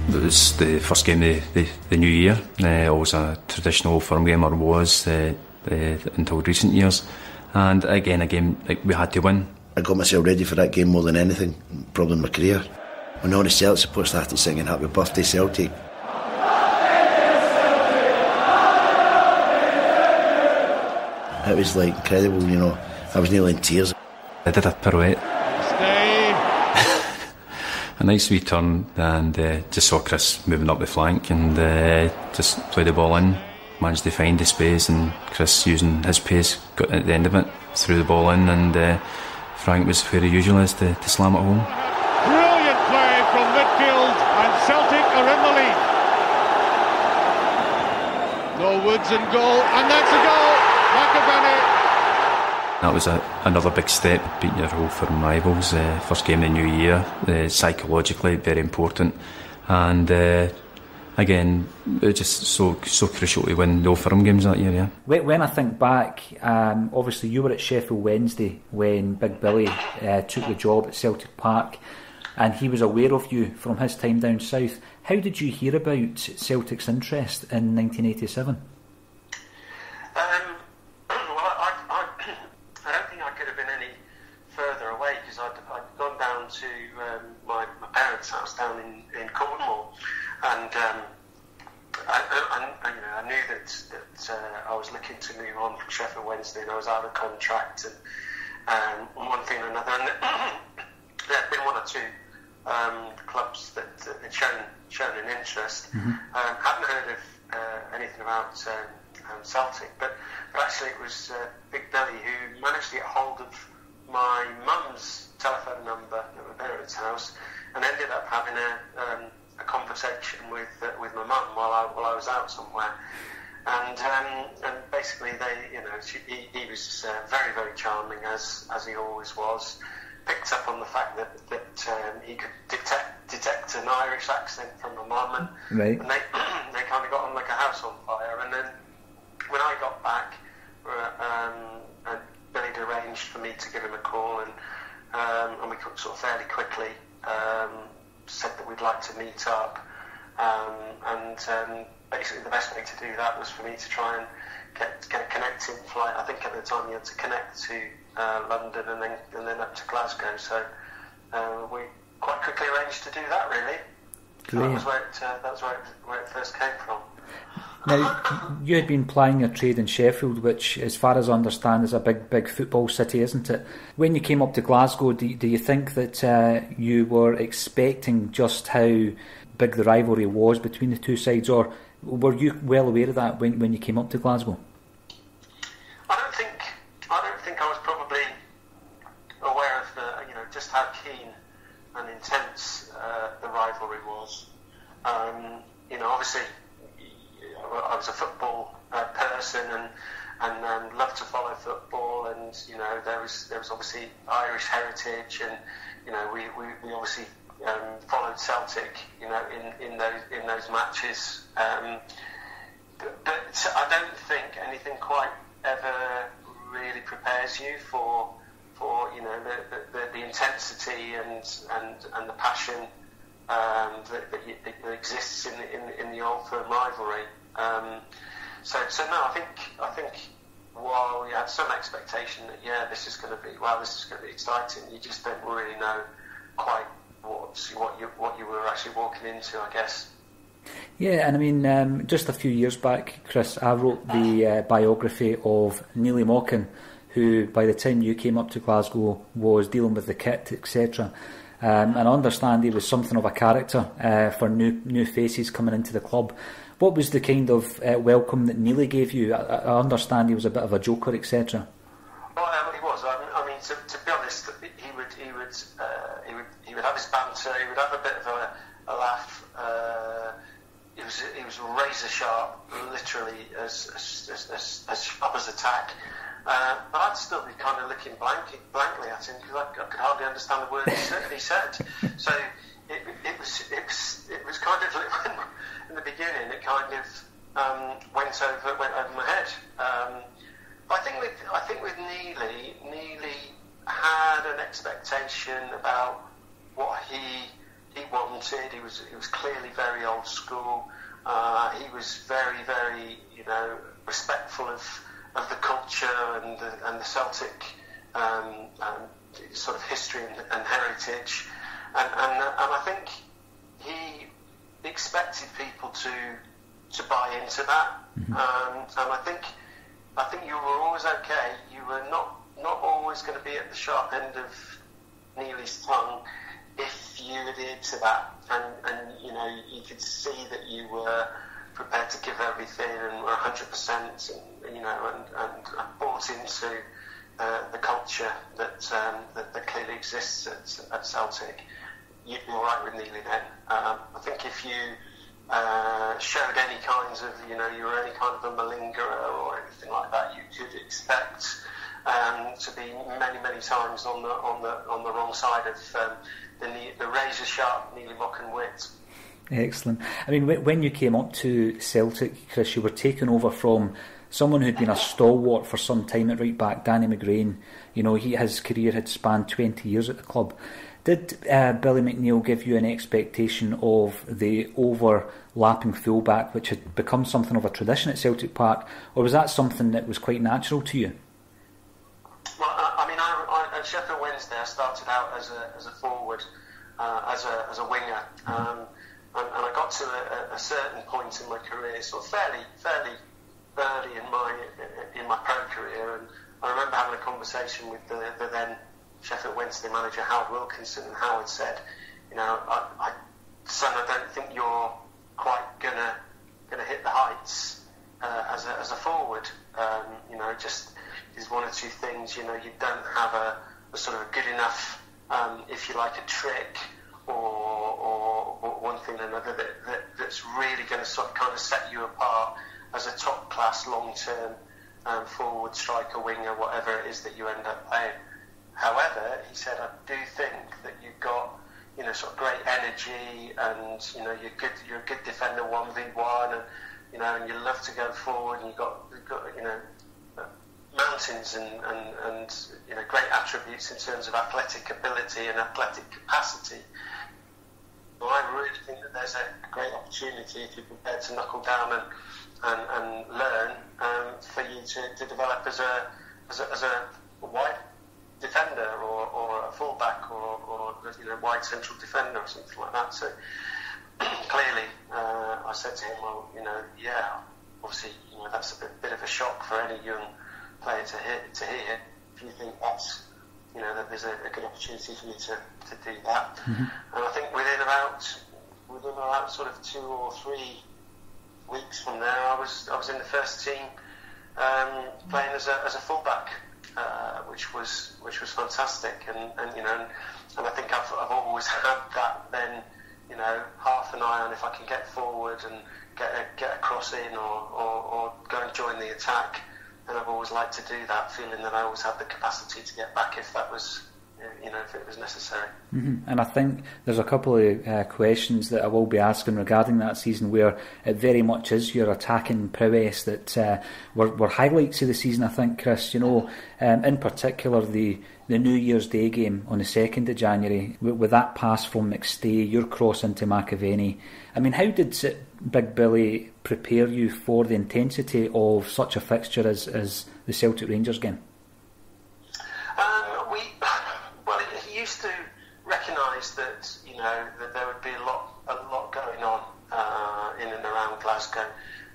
It was the first game of the new year. Always a traditional firm game, or was until recent years. And again, a game like we had to win. I got myself ready for that game more than anything, probably in my career. When all the Celtic supporters started singing Happy Birthday Celtic. It was like incredible, you know. I was nearly in tears. I did a pirouette. A nice wee turn, and just saw Chris moving up the flank, and just played the ball in, managed to find the space, and Chris, using his pace, got at the end of it, threw the ball in, and Frank was where he usually is to slam it home. Brilliant play from midfield, and Celtic are in the lead. No Woods in goal, and that's a goal. McAvenny. That was another big step, beating your old firm rivals. First game of the new year, psychologically very important, and again, it was just so crucial to win the old firm games that year. Yeah. When I think back, obviously you were at Sheffield Wednesday when Big Billy took the job at Celtic Park, and he was aware of you from his time down south. How did you hear about Celtic's interest in 1987? To my parents' house down in Cornwall, and I knew that I was looking to move on from Sheffield Wednesday, and I was out of contract, and one thing and another, and there had been one or two clubs that had shown an interest. Hadn't heard of anything about Celtic, but actually it was Big Billy who managed to get hold of my mum's telephone number at my parents' house, and ended up having a conversation with my mum while I was out somewhere, and basically he was very, very charming, as he always was. Picked up on the fact that he could detect an Irish accent from my mum, and they kind of got on like a house on fire. And then when I got back, and Billy had arranged for me to give him a call, and we sort of fairly quickly said that we'd like to meet up, and basically the best way to do that was for me to try and get a connecting flight. I think at the time you had to connect to London and then up to Glasgow, so we quite quickly arranged to do that, really. That was where it first came from. Now, you had been plying your trade in Sheffield, which, as far as I understand, is a big football city, isn't it? When you came up to Glasgow, do you think that you were expecting just how big the rivalry was between the two sides, or were you well aware of that when you came up to Glasgow? I don't think I was probably aware of just how keen and intense the rivalry was. Obviously, I was a football person and loved to follow football, and there was obviously Irish heritage, and we obviously followed Celtic in those matches, but I don't think anything quite ever really prepares you for the intensity and the passion that exists in the old firm rivalry. So no, I think while you had some expectation that this is going to be exciting, you just don't really know quite what you were actually walking into, I guess. Yeah, and I mean, just a few years back, Chris, I wrote the biography of Neely Mochan, who by the time you came up to Glasgow was dealing with the kit, etc. And I understand he was something of a character for new faces coming into the club. What was the kind of welcome that Neely gave you? I understand he was a bit of a joker, etc. Well, he was. I mean, to be honest, he would have his banter. He would have a bit of a laugh. He was razor sharp, literally as sharp as a tack. But I'd still be kind of looking blankly at him because I could hardly understand the words he said. So it was kind of in the beginning. It kind of went over my head. But I think with Neely had an expectation about what he wanted wanted. He was clearly very old school. He was very, very, respectful of the culture and the Celtic sort of history and heritage, and I think he expected people to buy into that, and I think you were always okay. You were not always going to be at the sharp end of Neely's tongue if you adhered to that, and you could see that you were prepared to give everything and were 100%, and bought into the culture that clearly exists at Celtic. You'd be all right with Neely then. I think if you showed any kinds of, you were any kind of a malingerer or anything like that, you could expect to be many times on the wrong side of the razor sharp Neely Mocken wit. Excellent. I mean, when you came up to Celtic, Chris, you were taken over from someone who'd been a stalwart for some time at right back, Danny McGrain. His career had spanned 20 years at the club. Did Billy McNeill give you an expectation of the overlapping fullback, which had become something of a tradition at Celtic Park, or was that something that was quite natural to you? Well, I at Sheffield Wednesday, I started out as a forward, as a winger, and I got to a certain point in my career, sort of fairly early in my pro career, and I remember having a conversation with the then Sheffield Wednesday manager Howard Wilkinson, and Howard said, son, I don't think you're quite gonna hit the heights as a forward. Just is one or two things. You don't have a sort of good enough, if you like, a trick or one thing or another that's really going to sort of kind of set you apart as a top class long term forward, striker, winger, whatever it is that you end up playing. However, he said, I do think that you've got, sort of great energy, and you're a good defender 1v1, and you love to go forward, and you've got mountains and great attributes in terms of athletic ability and athletic capacity. Well, I really think that there's a great opportunity, if you're prepared to knuckle down and learn, for you to develop as a wide defender or a fullback or wide central defender or something like that. So clearly, I said to him, well, obviously, that's a bit of a shock for any young player to hear. If you think that's, that there's a good opportunity for you to do that. Mm-hmm. And I think within about sort of 2 or 3 weeks from there, I was in the first team, playing as a fullback, which was fantastic, and I think I've always had that then, half an eye on if I can get forward and get a cross in or go and join the attack, and I've always liked to do that, feeling that I always had the capacity to get back if that was, if it was necessary. Mm-hmm. And I think there's a couple of questions that I will be asking regarding that season, where it very much is your attacking prowess that were highlights of the season, I think, Chris. In particular the New Year's Day game on the 2nd of January, with that pass from McStay, your cross into McAvenny. I mean, how did Big Billy prepare you for the intensity of such a fixture as the Celtic Rangers game? He used to recognise that that there would be a lot going on in and around Glasgow.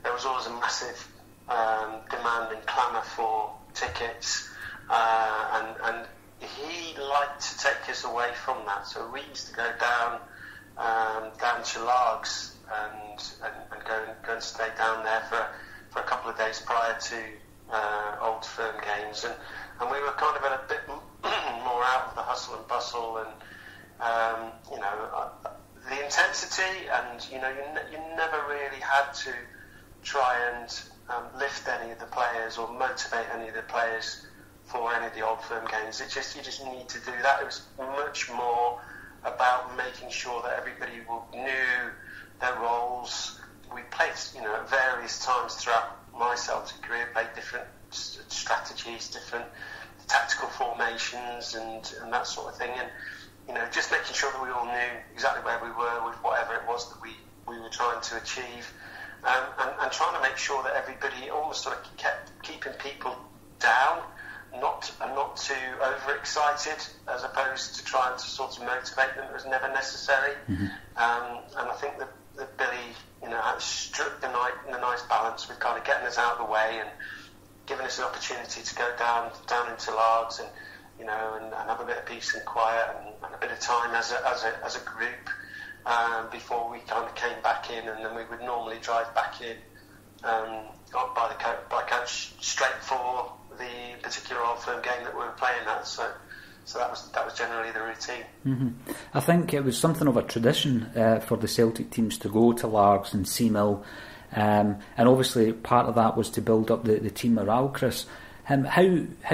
There was always a massive demand and clamour for tickets, and he liked to take us away from that. So we used to go down to Largs and go and stay down there for a couple of days prior to Old Firm games, and we were kind of a bit more out of the hustle and bustle, and the intensity, and you never really had to try and lift any of the players or motivate any of the players for any of the Old Firm games. You just need to do that. It was much more about making sure that everybody knew their roles. We played, at various times throughout my Celtic career, played different strategies, different tactical formations, and that sort of thing. just making sure that we all knew exactly where we were with whatever it was that we were trying to achieve, and trying to make sure that everybody almost sort of kept keeping people down, not too overexcited, as opposed to trying to sort of motivate them. It was never necessary. And I think that Billy, struck the nice balance with kind of getting us out of the way and giving us an opportunity to go down into Largs and have a bit of peace and quiet and a bit of time as a group before we kind of came back in, and then we would normally drive back in by coach straight for the particular Old Firm game that we were playing at. So that was generally the routine. I think it was something of a tradition for the Celtic teams to go to Largs and Seamill, and obviously part of that was to build up the team morale, Chris. How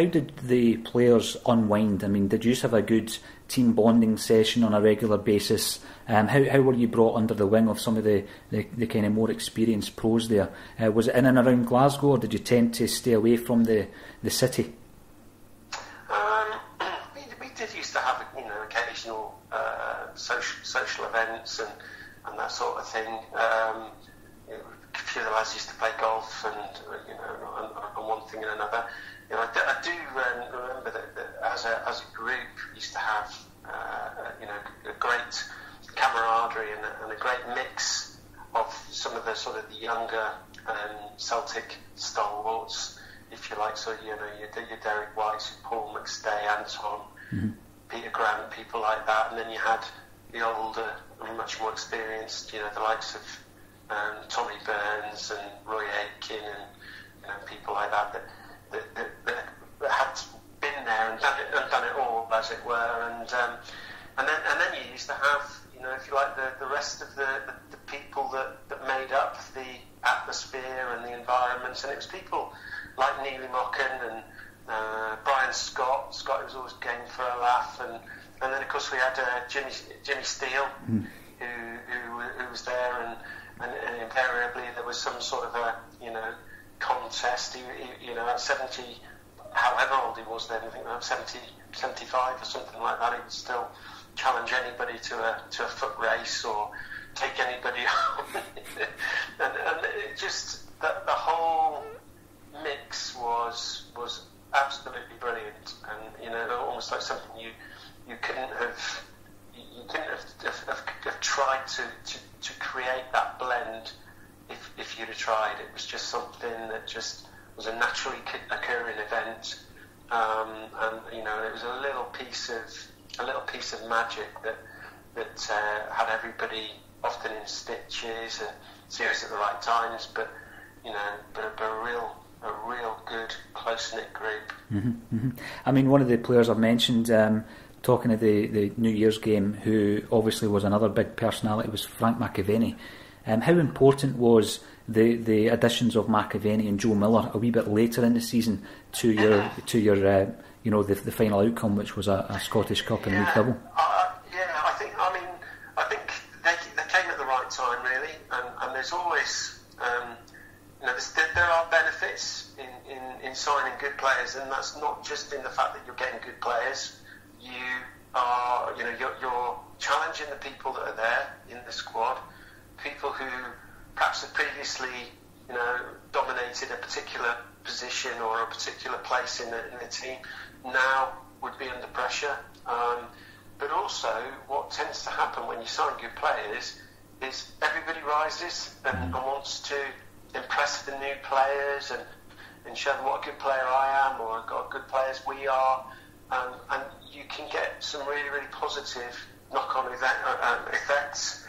did the players unwind? I mean, did you have a good team bonding session on a regular basis? How were you brought under the wing of some of the kind of more experienced pros there? Was it in and around Glasgow, or did you tend to stay away from the city? We did used to have occasional social events and that sort of thing. A few of the lads used to play golf and one thing and another. I do remember that as a group we used to have a great camaraderie and a great mix of some of the sort of the younger Celtic stalwarts, if you like. So your Derek White, Paul McStay, Anton, Peter Grant, people like that, and then you had the older and much more experienced, the likes of Tommy Burns and Roy Aitken and people like that had been there and done it all, as it were, and then you used to have, if you like, the rest of the people that made up the atmosphere and the environment, and it was people like Neely Mocken and Brian Scott who was always game for a laugh, and then of course we had Jimmy Steele who was there, and invariably there was some sort of a contest. He at 70, however old he was then, I think about 70, 75 or something like that, he would still challenge anybody to a foot race or take anybody on. and it just the whole mix was absolutely brilliant, and almost like something you couldn't have tried to create that blend if you'd have tried. It was just something that just was a naturally occurring event, and it was a little piece of magic that had everybody often in stitches and serious at the right times, but a real good close knit group. I mean, one of the players I've mentioned, talking of the New Year's game, who obviously was another big personality, was Frank McAvenny. How important was the additions of McAvenny and Joe Miller a wee bit later in the season to your the final outcome, which was a Scottish Cup and League double? I think they came at the right time, really, and there's always there are benefits in signing good players, and that's not just in the fact that you're getting good players. You are you're challenging the people that are there in the squad, people who perhaps have previously dominated a particular position or a particular place in the team, now would be under pressure. But also, what tends to happen when you sign good players is everybody rises and wants to impress the new players and show them what a good player I am, or what good players we are, and you can get some really, really positive knock-on effects.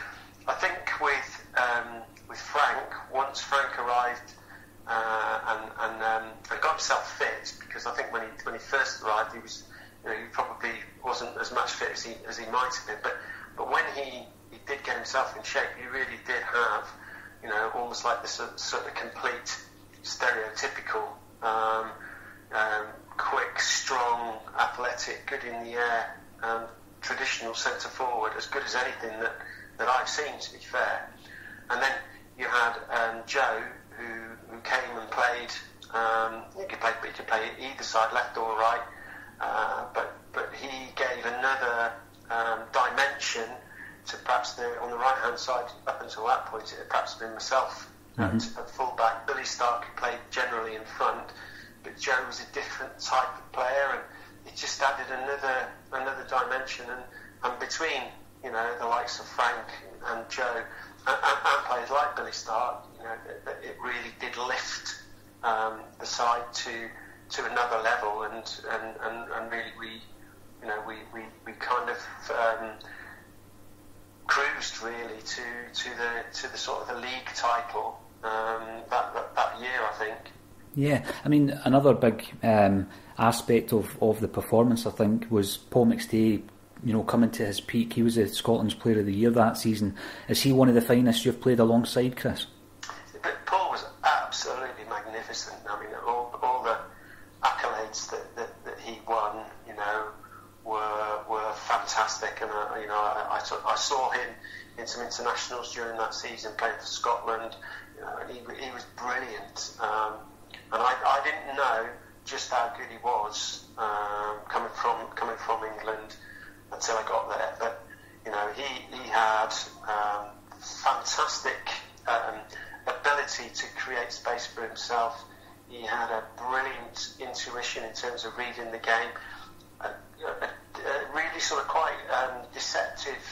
I think with Frank, once Frank arrived and got himself fit, because I think when he first arrived, he was he probably wasn't as much fit as he might have been, but when he did get himself in shape, he really did have almost like this sort of complete stereotypical quick, strong, athletic, good in the air, traditional centre forward, as good as anything that I've seen, to be fair. And then you had Joe, who came and played. He could play either side, left or right. But he gave another dimension to perhaps on the right hand side. Up until that point, it had perhaps been myself at full-back. Billy Stark played generally in front, but Joe was a different type of player, and it just added another dimension. And between the likes of Frank and Joe and players like Billy Stark, it really did lift the side to another level, and really we kind of cruised really to the sort of the league title that year, I think. Yeah, I mean, another big aspect of the performance, I think, was Paul McStay, coming to his peak. He was Scotland's Player of the Year that season. Is he one of the finest you've played alongside, Chris? But Paul was absolutely magnificent. I mean, all the accolades that he won, were fantastic. And I saw him in some internationals during that season, playing for Scotland. And he was brilliant. And I didn't know just how good he was coming from England until I got there. But he had fantastic ability to create space for himself. He had a brilliant intuition in terms of reading the game. A really sort of quite deceptive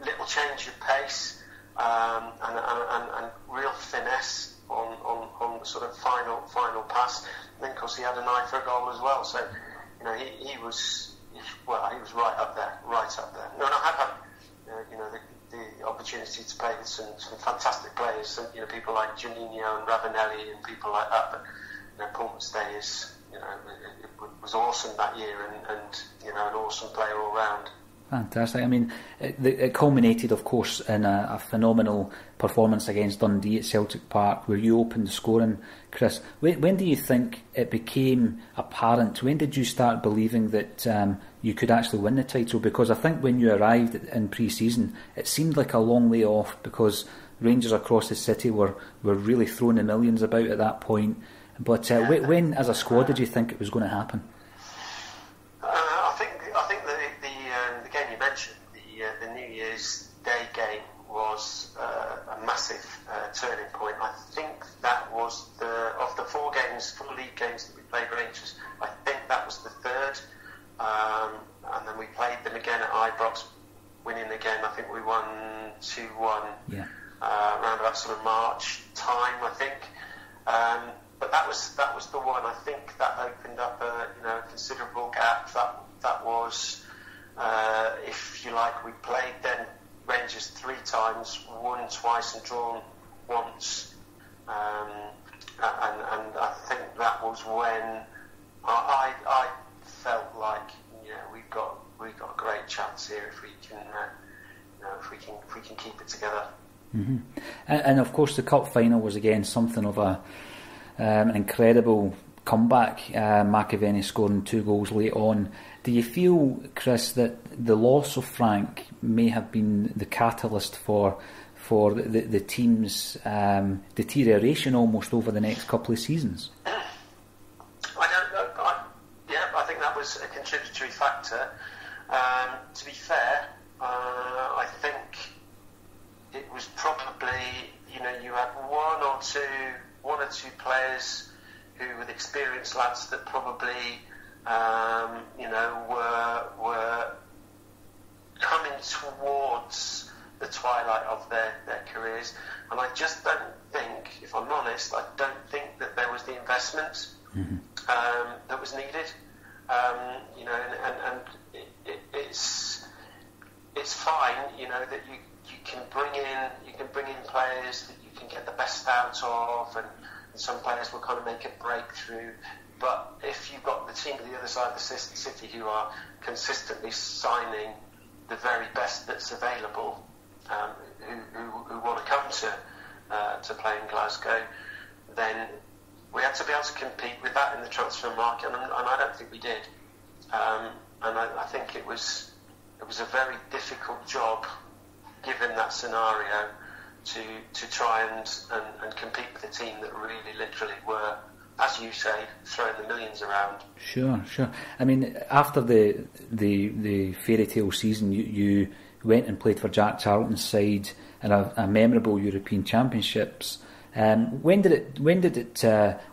little change of pace and real finesse on the sort of final pass. And then, of course, he had an eye for a goal as well. So, he was right up there. No, and I have had, the opportunity to play with some fantastic players. Some, people like Juninho and Ravanelli and people like that. But Paul McStay it was awesome that year, and an awesome player all round. Fantastic. I mean, it culminated, of course, in a phenomenal performance against Dundee at Celtic Park, where you opened the scoring, Chris. When do you think it became apparent? When did you start believing that you could actually win the title? Because I think when you arrived in pre-season, it seemed like a long way off, because Rangers across the city were really throwing the millions about at that point. But when, as a squad, did you think it was going to happen? I think the game you mentioned, the New Year's Day game, was a massive turning point. I think that was of the 4 league games that we played Rangers, I think that was the third. And then we played them again at Ibrox, winning the game. I think we won 2-1. Yeah. Around about sort of March time, I think. But that was the one. I think that opened up a considerable gap. That was, if you like, we played then Rangers 3 times, won twice and drawn once, and I think that was when I felt like we've got a great chance here if we can keep it together. Mm-hmm. And of course the cup final was again something of an incredible comeback. McAvenny scoring 2 goals late on. Do you feel, Chris, that the loss of Frank may have been the catalyst for the team's deterioration almost over the next couple of seasons? I don't know. I think that was a contributory factor. To be fair, I think it was probably, you had one or two players who were the experienced lads that probably were coming towards the twilight of their careers, and I just don't think, if I'm honest, that there was the investment that was needed. And it's fine, that you can bring in players that you can get the best out of, and some players will kind of make a breakthrough. But if you've got the team at the other side of the city who are consistently signing the very best that's available, who want to come to play in Glasgow, then we had to be able to compete with that in the transfer market, and I don't think we did. And I think it was a very difficult job, given that scenario, to try and compete with a team that really literally were as you say, throwing the millions around. Sure. I mean, after the fairy tale season, you went and played for Jack Charlton's side in a memorable European Championships. When did it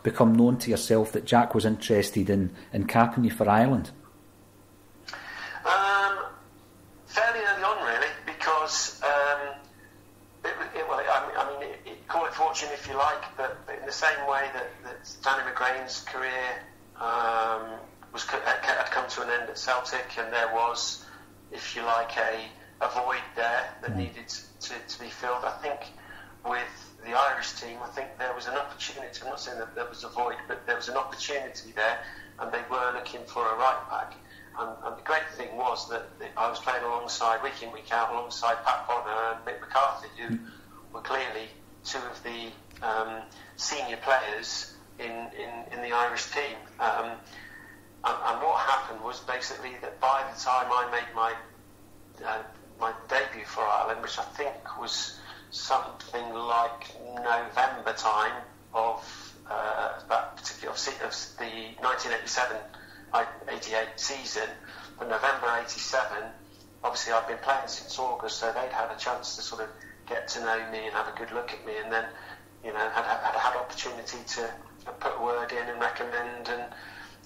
become known to yourself that Jack was interested in capping you for Ireland? Fairly early on, really, because call it fortune if you like, but in the same way that Danny McGrain's career had come to an end at Celtic, and there was, if you like, a void there that needed to be filled. I think with the Irish team, I think there was an opportunity. I'm not saying that there was a void, but there was an opportunity there, and they were looking for a right back. And the great thing was that I was playing alongside, week in, week out, alongside Pat Bonner and Mick McCarthy, who were clearly two of the senior players in the Irish team. And what happened was basically that by the time I made my debut for Ireland, which I think was something like November time of that particular of the 1987-88 season, but November 87, obviously I'd been playing since August, so they'd had a chance to sort of get to know me and have a good look at me, and then had opportunity to put a word in and recommend, and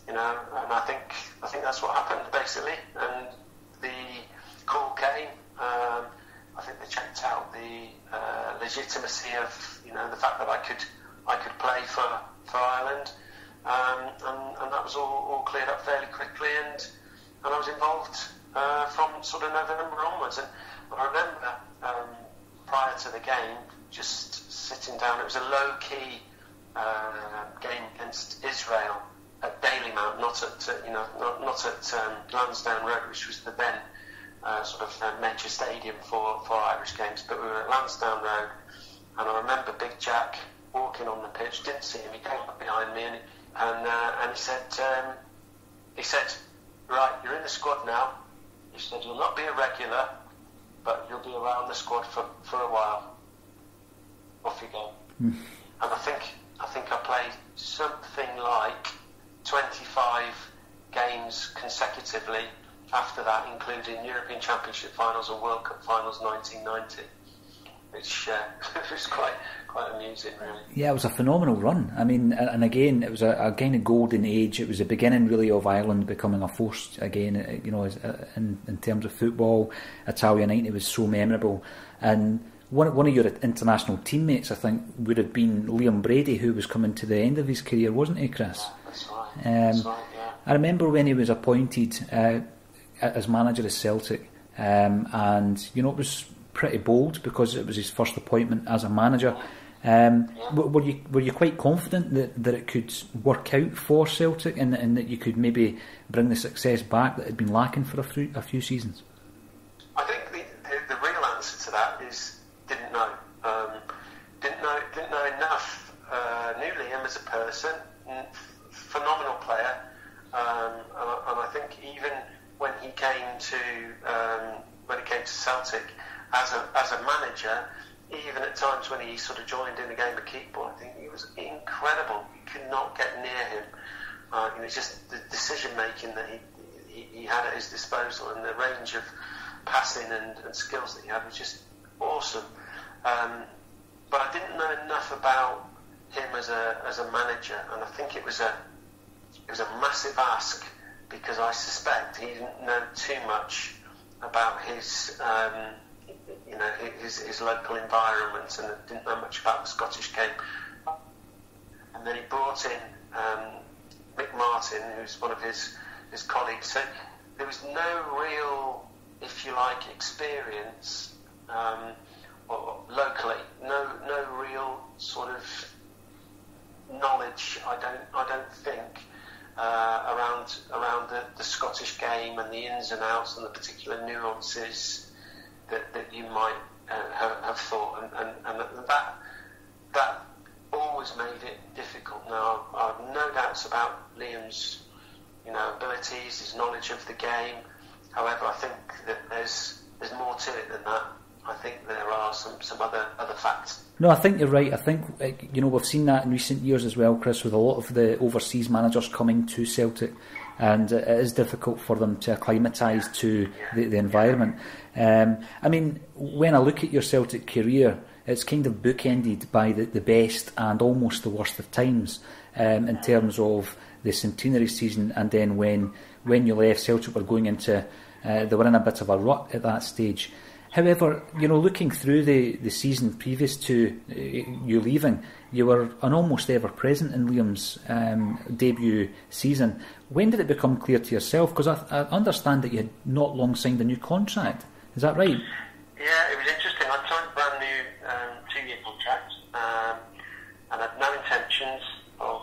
and I think that's what happened basically. And the call came. I think they checked out the legitimacy of the fact that I could play for Ireland, and that was all cleared up fairly quickly, and I was involved from sort of November onwards. And I remember prior to the game just sitting down. It was a low-key game against Israel at Dalymount, not at Lansdowne Road, which was the then major stadium for Irish games. But we were at Lansdowne Road, and I remember Big Jack walking on the pitch. Didn't see him. He came up behind me, and he said, "Right, you're in the squad now." He said, "You'll not be a regular, but you'll be around the squad for a while. Off you go." And I think I played something like 25 games consecutively after that, including European Championship finals and World Cup finals 1990, which was quite amusing, really. Yeah, it was a phenomenal run. I mean, and again, it was a kind of golden age. It was the beginning, really, of Ireland becoming a force again. In terms of football, Italia 90 was so memorable. And one of your international teammates, I think, would have been Liam Brady, who was coming to the end of his career, wasn't he, Chris? Yeah, that's right. That's right, yeah. I remember when he was appointed as manager of Celtic, and it was pretty bold because it was his first appointment as a manager. Were you quite confident that it could work out for Celtic, and that you could maybe bring the success back that had been lacking for a few seasons? I think the real answer to that is didn't know. Didn't know enough. Knew Liam as a person, phenomenal player, and I think even when he came to Celtic as a manager, even at times when he sort of joined in a game of kickball, I think he was incredible. You could not get near him. Just the decision making that he had at his disposal, and the range of passing and skills that he had was just awesome. But I didn't know enough about him as a manager, and I think it was a massive ask, because I suspect he didn't know too much about his local environment, and didn't know much about the Scottish game. And then he brought in Mick Martin, who's one of his colleagues. So there was no real, if you like, experience locally. No real sort of knowledge. I don't think around the Scottish game and the ins and outs and the particular nuances that you might have thought, and that always made it difficult. Now I've no doubts about Liam's abilities, his knowledge of the game. However, I think that there's more to it than that. I think there are well, some other facts. No, I think you're right. I think we've seen that in recent years as well, Chris, with a lot of the overseas managers coming to Celtic, and it is difficult for them to acclimatise to the environment. I mean, when I look at your Celtic career, it's kind of bookended by the best and almost the worst of times in terms of the Centenary season, and then when you left, Celtic were going into they were in a bit of a rut at that stage. However, looking through the season previous to you leaving, you were an almost ever present in Liam's debut season. When did it become clear to yourself? Because I understand that you had not long signed a new contract. Is that right? Yeah, it was interesting. I signed a brand new 2-year contract, and I had no intentions of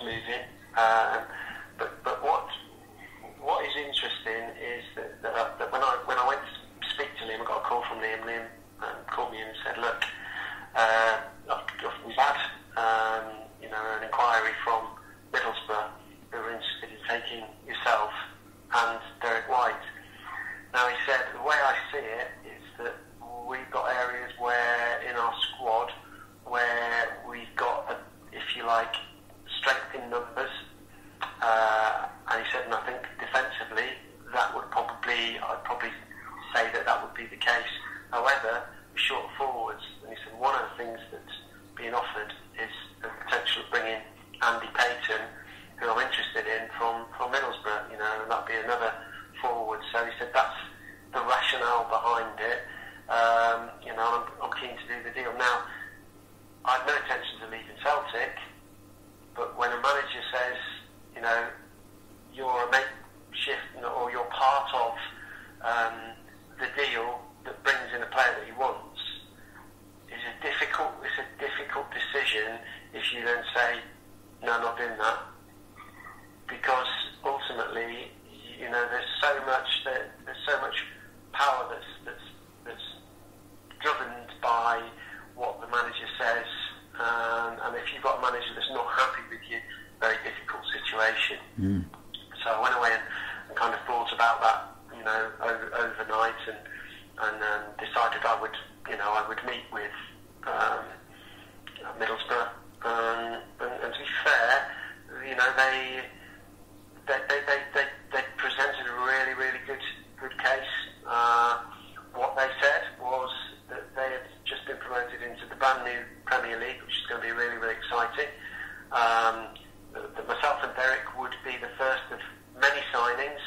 moving. But what is interesting is that when I went to speak to Liam, I got a call from Liam. Liam called me and said, "Look, we've had an inquiry from Middlesbrough who are interested in taking yourself and Derek White." Now, he said, the way I see it is that we've got areas where in our squad where we've got, if you like, strength in numbers. And he said, and I think defensively I'd probably say that would be the case. However, we're short of forwards. And he said, one of the things that's being offered is the potential of bringing Andy Payton, who I'm interested in, from Middlesbrough, and that'd be another forward. So he said that's the rationale behind it. I'm keen to do the deal. Now, I had no intentions of leaving Celtic, but when a manager says, you're a makeshift or you're part of the deal that brings in a player that he wants, it's a difficult decision if you then say, no, I'm not doing that, because ultimately, there's so much power that's governed by what the manager says, and if you've got a manager that's not happy with you, very difficult situation. So I went away and kind of thought about that, overnight, and decided I would meet with Middlesbrough, and to be fair, they presented a really, really good case. What they said was that they had just been promoted into the brand new Premier League, which is going to be really, really exciting. That myself and Derek would be the first of many signings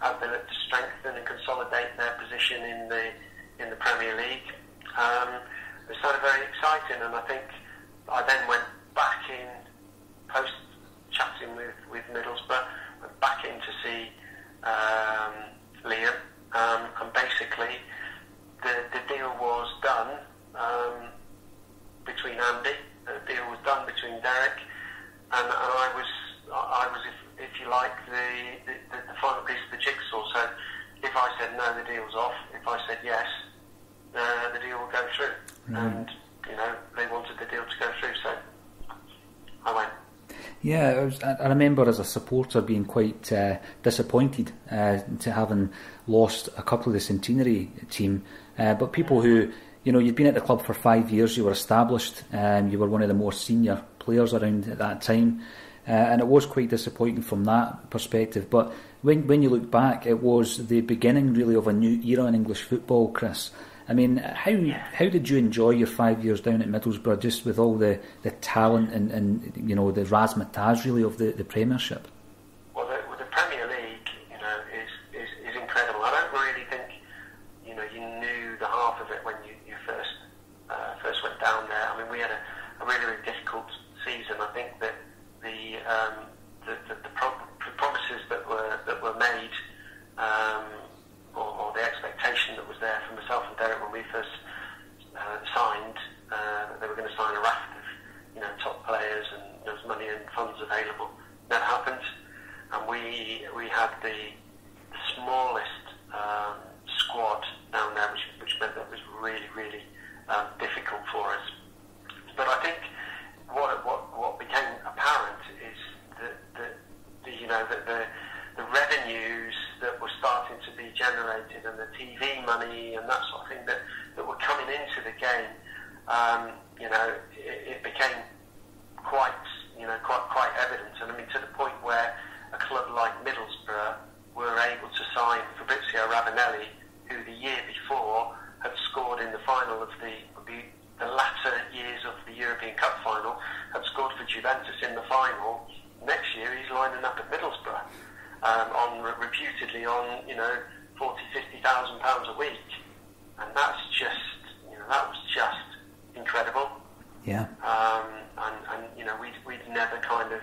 as they look to strengthen and consolidate their position in the Premier League. It sounded very exciting, and I think I then went back in post chatting with Middlesbrough, went back in to see Liam, and basically the deal was done between Andy. The deal was done between Derek, and I was, if you like, the final piece of the jigsaw. So if I said no, the deal's off. If I said yes, the deal will go through. And they wanted the deal to go through, so I went. Yeah, I remember as a supporter being quite disappointed to having lost a couple of the Centenary team, but people who, you'd been at the club for 5 years, you were established, you were one of the more senior players around at that time, and it was quite disappointing from that perspective. But when you look back, it was the beginning really of a new era in English football, Chris. I mean, how did you enjoy your 5 years down at Middlesbrough, just with all the talent and the razzmatazz really of the Premiership? Well, the Premier League, is incredible. I don't really think you knew the half of it when you first went down there. I mean, we had a really, really difficult season. I think that the promises that were made, or the expectation that was there for myself and Derek when we first signed, that they were going to sign a raft of top players and there was money and funds available. That happened, and we had the smallest squad down there, which meant that it was really, really difficult for us. But I think what became apparent is that the revenues that were starting to be generated and the TV money and that sort of thing, that it became quite evident. And I mean, to the point where a club like Middlesbrough were able to sign Fabrizio Ravanelli, who the year before had scored in the final of the latter years of the European Cup final, had scored for Juventus in the final. Next year he's lining up at Middlesbrough, reputedly on 40,000-50,000 pounds a week, and that's just that was just incredible. Yeah. And we'd never kind of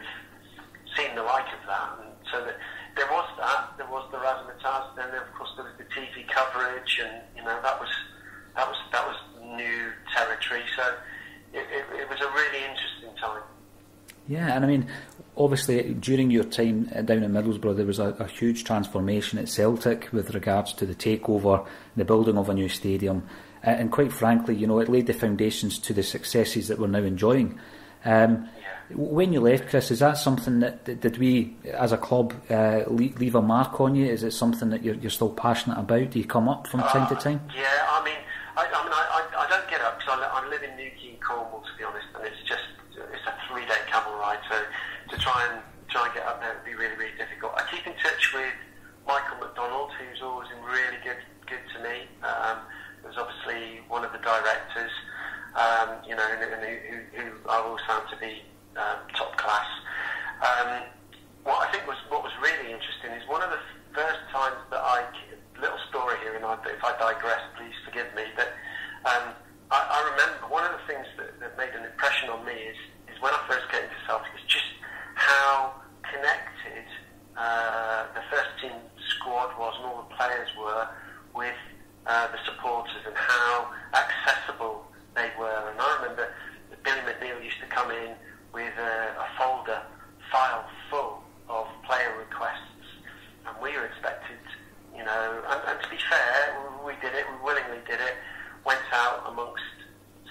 seen the like of that, and so that there was the razzmatazz. Then of course there was the TV coverage, and that was new territory. So it was a really interesting time. Yeah, and I mean, obviously during your time down in Middlesbrough, there was a huge transformation at Celtic with regards to the takeover, the building of a new stadium, and quite frankly, it laid the foundations to the successes that we're now enjoying. When you left, Chris, is that something that did we, as a club, leave a mark on you? Is it something that you're still passionate about? Do you come up from time to time? Yeah, I don't get up because I live in Newquay in Cornwall, to be honest, and it's a 3-day camel ride. So to try and get up there would be really, really difficult. I keep in touch with Michael McDonald, who's always been really good to me. Who's obviously one of the directors, who I've always found to be top class. What was really interesting is one of the first times that little story here, and if I digress, please forgive me, but I remember one of the things that made an impression on me is when I first came to Celtic, is just how connected the first team squad was and all the players were with the supporters, and how accessible they were. And I remember that Billy McNeil used to come in with a file full of player requests, and we were expected, and to be fair, we did it, we willingly did it, went out amongst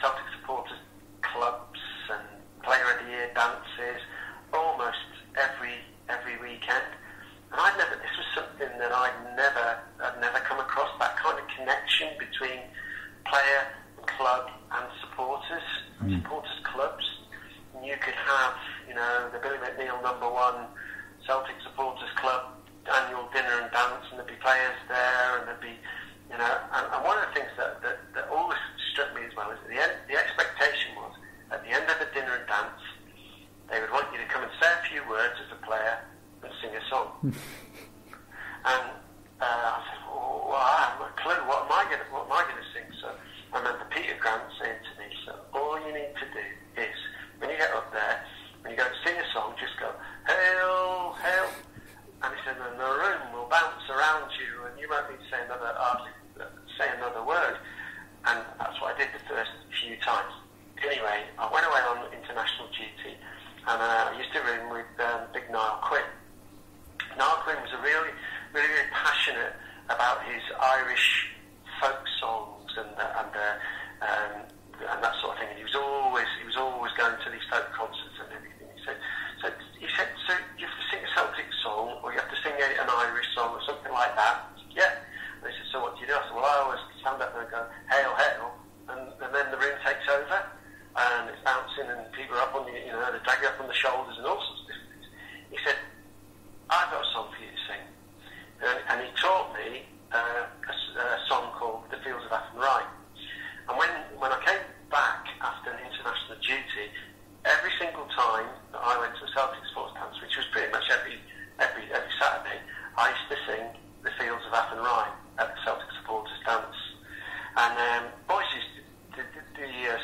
Celtic supporters clubs and player of the year dances almost every weekend. And this was something that I'd never come across, that kind of connection between player and club and supporters clubs. And you could have, the Billy McNeil #1 Celtic Supporters Club annual dinner and dance, and there'd be players there, and there'd be, and one of the things that always struck me as well is the expectation was, at the end of the dinner and dance, they would want you to come and say a few words as a player and sing a song. And I said, well, I haven't a clue. What am I going to sing? So I remember Peter Grant saying to me, so all you need to do is, when you get up there, when you go to sing a song, just go, hail, hail. And he said, and the room will bounce around you, and you won't need to say another word. And that's what I did the first few times. Anyway, I went away on international duty, and I used to room with Big Niall Quinn. Niall Quinn was really, really, really passionate about his Irish folk songs and that sort of thing. And he was always going to these folk concerts and everything. He said, so you have to sing a Celtic song, or you have to sing an Irish song, or something like that. Yeah. And he said, so what do you do? I said, well, I always stand up and go, hail, hail, and then the room takes over, and it's bouncing, and people are up on they drag you up on the shoulders and all sorts of different things. He said, I've got a song for you to sing. And he taught me a song called The Fields of Athenry. And when I came back after an international duty, every single time that I went to a Celtic sports dance, which was pretty much every Saturday, I used to sing The Fields of Athenry at the Celtic supporters dance. And boys the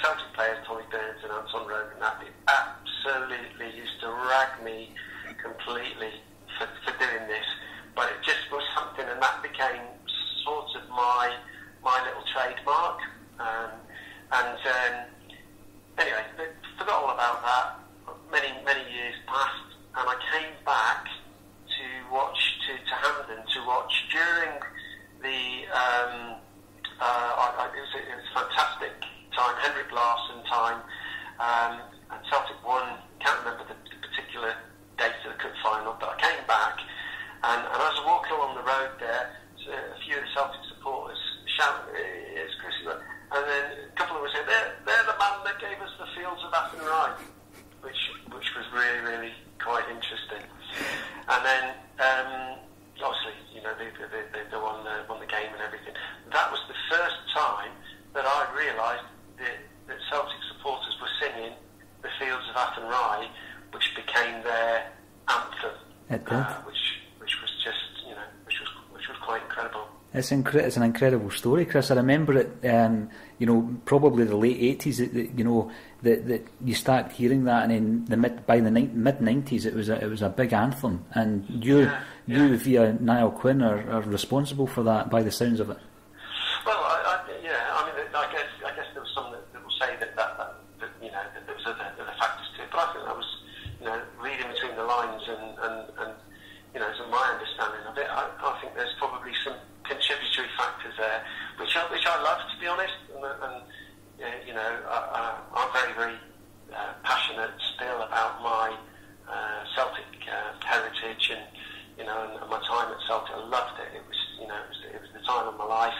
Celtic players, Tommy Burns and Anton Rogan, they absolutely used to rag me completely for doing this, but it just was something, and that became sort of my little trademark. Anyway, forgot all about that. Many years passed, and I came back to Hampden to watch during the. It was a fantastic time, Henrik Larsson time, and Celtic won. Can't remember the particular date of the cup final, but I came back, and as I was walking along the road there, a few of the Celtic supporters shouting, "It's Chris!" And then a couple of them said, "They're the man Fields of Athenry, which was really, really quite interesting. And then, obviously, you know, they won the game and everything. That was the first time that I realised that Celtic supporters were singing the Fields of Athenry, which became their anthem. It did. Which was just, you know, which was quite incredible. It's an incredible story, Chris. I remember it, you know, probably the late 80s, you know, that you start hearing that, and then by the mid-90s it was a big anthem, and you via Niall Quinn are responsible for that by the sounds of it. Well, I guess there was some that will say that you know, that there was other factors to it, but I think that was, you know, reading between the lines and you know, so my understanding of it, I think there's probably some contributory factors there, which I love, to be honest, and you know, I'm very, very passionate still about my Celtic heritage, and you know, and my time at Celtic. I loved it. It was, you know, it was the time of my life.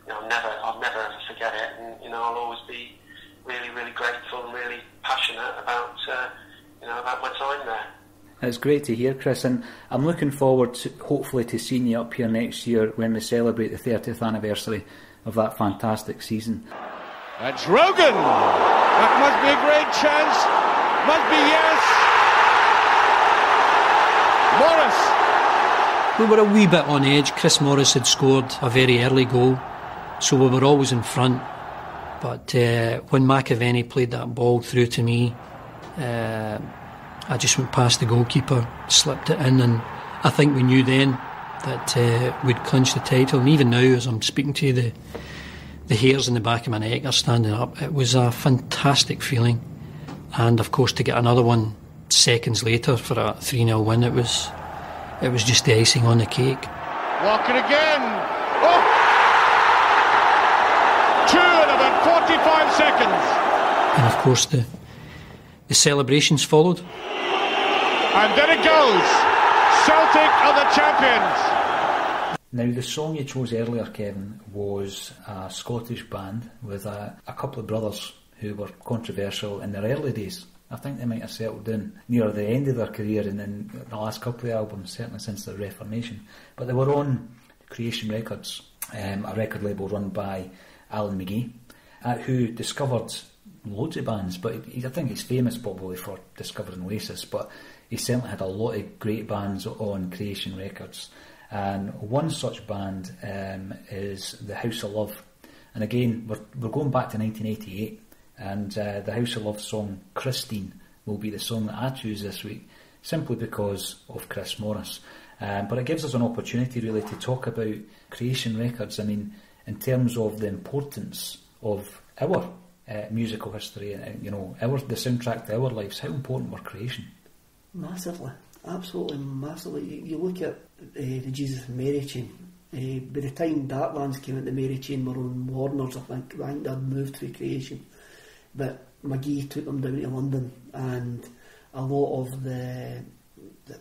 You know, I'll never ever forget it, and you know, I'll always be really, really grateful and really passionate about you know, about my time there. It's great to hear, Chris, and I'm looking forward to, hopefully, to seeing you up here next year when we celebrate the 30th anniversary of that fantastic season. That's Rogan. That must be a great chance. Must be yes. We were a wee bit on edge. Chris Morris had scored a very early goal, so we were always in front. But when McAvenny played that ball through to me, I just went past the goalkeeper, slipped it in, and I think we knew then that we'd clinched the title. And even now, as I'm speaking to you, the hairs in the back of my neck are standing up. It was a fantastic feeling, and of course to get another one seconds later for a 3-0 win, it was just the icing on the cake. Walker again. Oh! 2 in about 45 seconds. And of course the celebrations followed. And there it goes. Celtic are the champions. Now, the song you chose earlier, Kevin, was a Scottish band with a couple of brothers who were controversial in their early days. I think they might have settled down near the end of their career and in the last couple of albums, certainly since the Reformation. But they were on Creation Records, a record label run by Alan McGee, who discovered loads of bands, but I think he's famous probably for discovering Oasis, but he certainly had a lot of great bands on Creation Records. And one such band is the House of Love. And again, we're going back to 1988, and the House of Love song Christine will be the song that I choose this week, simply because of Chris Morris. But it gives us an opportunity really to talk about Creation Records. I mean, in terms of the importance of our musical history, and you know, the soundtrack to our lives, how important were Creation? Massively, absolutely massively. You look at the Jesus and Mary chain. By the time Darklands came out, the Mary chain were on Warner's, I think they'd moved to Creation. But McGee took them down to London, and a lot of the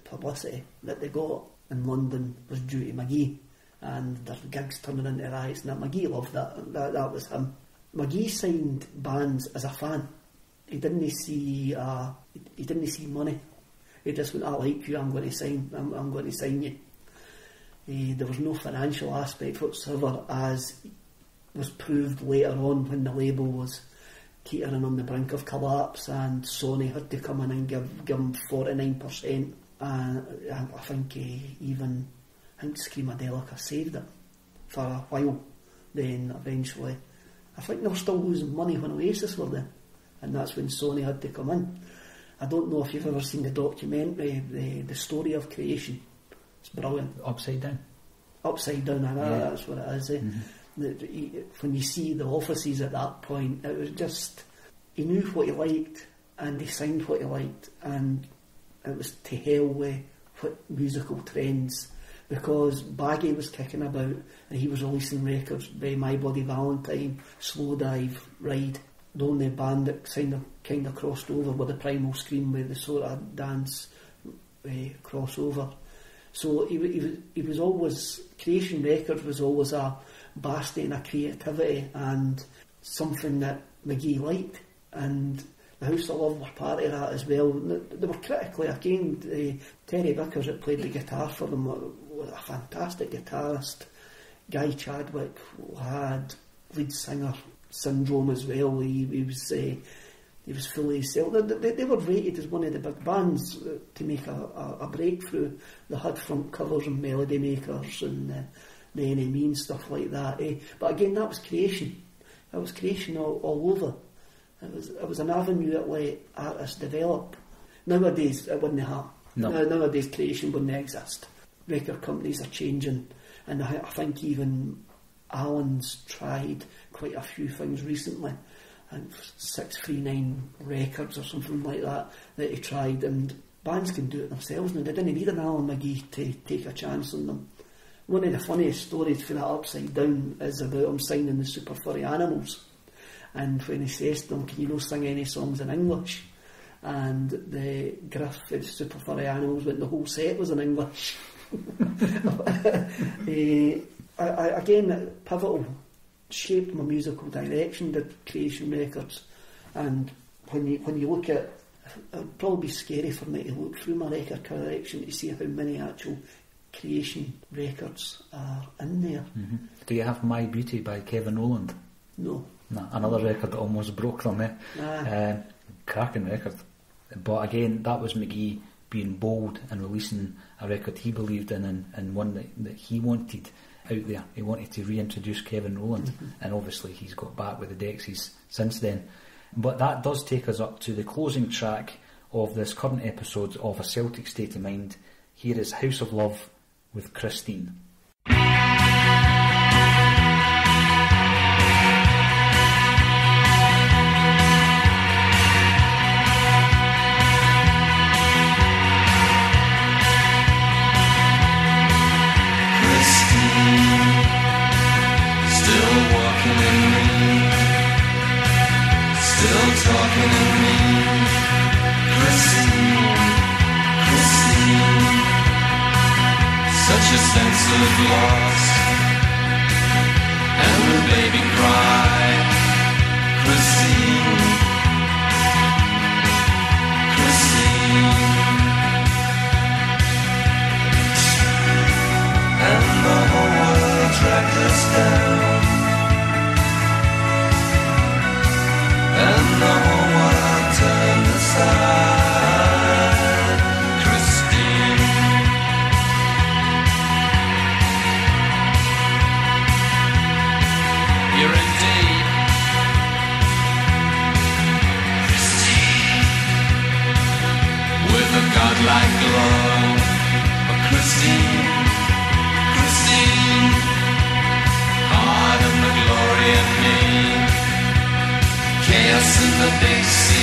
publicity that they got in London was due to McGee, and there's gigs turning into riots, and that McGee loved that. That was him. McGee signed bands as a fan. He didn't see money. He just went, I like you, I'm going to sign you. There was no financial aspect whatsoever, as was proved later on when the label was teetering on the brink of collapse, and Sony had to come in and give him 49%. I think Screamadelica saved it for a while. Then eventually, I think they were still losing money when Oasis were there, and that's when Sony had to come in. I don't know if you've ever seen the documentary, the story of Creation. It's brilliant. Upside Down, that's what it is. Mm-hmm. When you see the offices at that point, it was just, he knew what he liked and he signed what he liked, and it was to hell with what musical trends, because Baggy was kicking about and he was releasing records by My Bloody Valentine, Slow Dive, Ride. The only band that kind of crossed over with the Primal Scream with the sort of dance crossover. So he was always, Creation Records was always a bastion of creativity and something that McGee liked, and the House of Love were part of that as well. They were critically acclaimed. Terry Vickers, that played the guitar for them, was a fantastic guitarist. Guy Chadwick had lead singer syndrome as well. He was fully self. They were rated as one of the big bands to make a breakthrough. They had front covers and melody makers and the NME and stuff like that. But again, that was creation. That was creation all over. It was an avenue that let artists develop. Nowadays, it wouldn't happen. No. Nowadays, creation wouldn't exist. Record companies are changing, and I think even Alan's tried quite a few things recently, and 639 Records or something like that he tried, and bands can do it themselves now. They didn't need an Alan McGee to take a chance on them. One of the funniest stories for that Upside Down is about him signing the Super Furry Animals. And when he says to them, can you not sing any songs in English? And the Griff of the Super Furry Animals went, the whole set was in English. Again, pivotal, shaped my musical direction, did Creation Records. And when you look at, it would probably be scary for me to look through my record collection to see how many actual Creation Records are in there. Mm-hmm. Do you have My Beauty by Kevin Rowland? No. No, another record that almost broke them, cracking record. But again, that was McGee being bold and releasing a record he believed in and one that he wanted out there. He wanted to reintroduce Kevin Rowland, and obviously he's got back with the Dexys since then. But that does take us up to the closing track of this current episode of A Celtic State of Mind. Here is House of Love with Christine. Talking to me, Christine, such a sense of loss, and the baby cry, Christine, and the whole world dragged us down. And the whole world turned aside, Christine. You're indeed Christine, with a godlike glow. Oh, Christine, heart of the glory in me. Chaos in the big sea.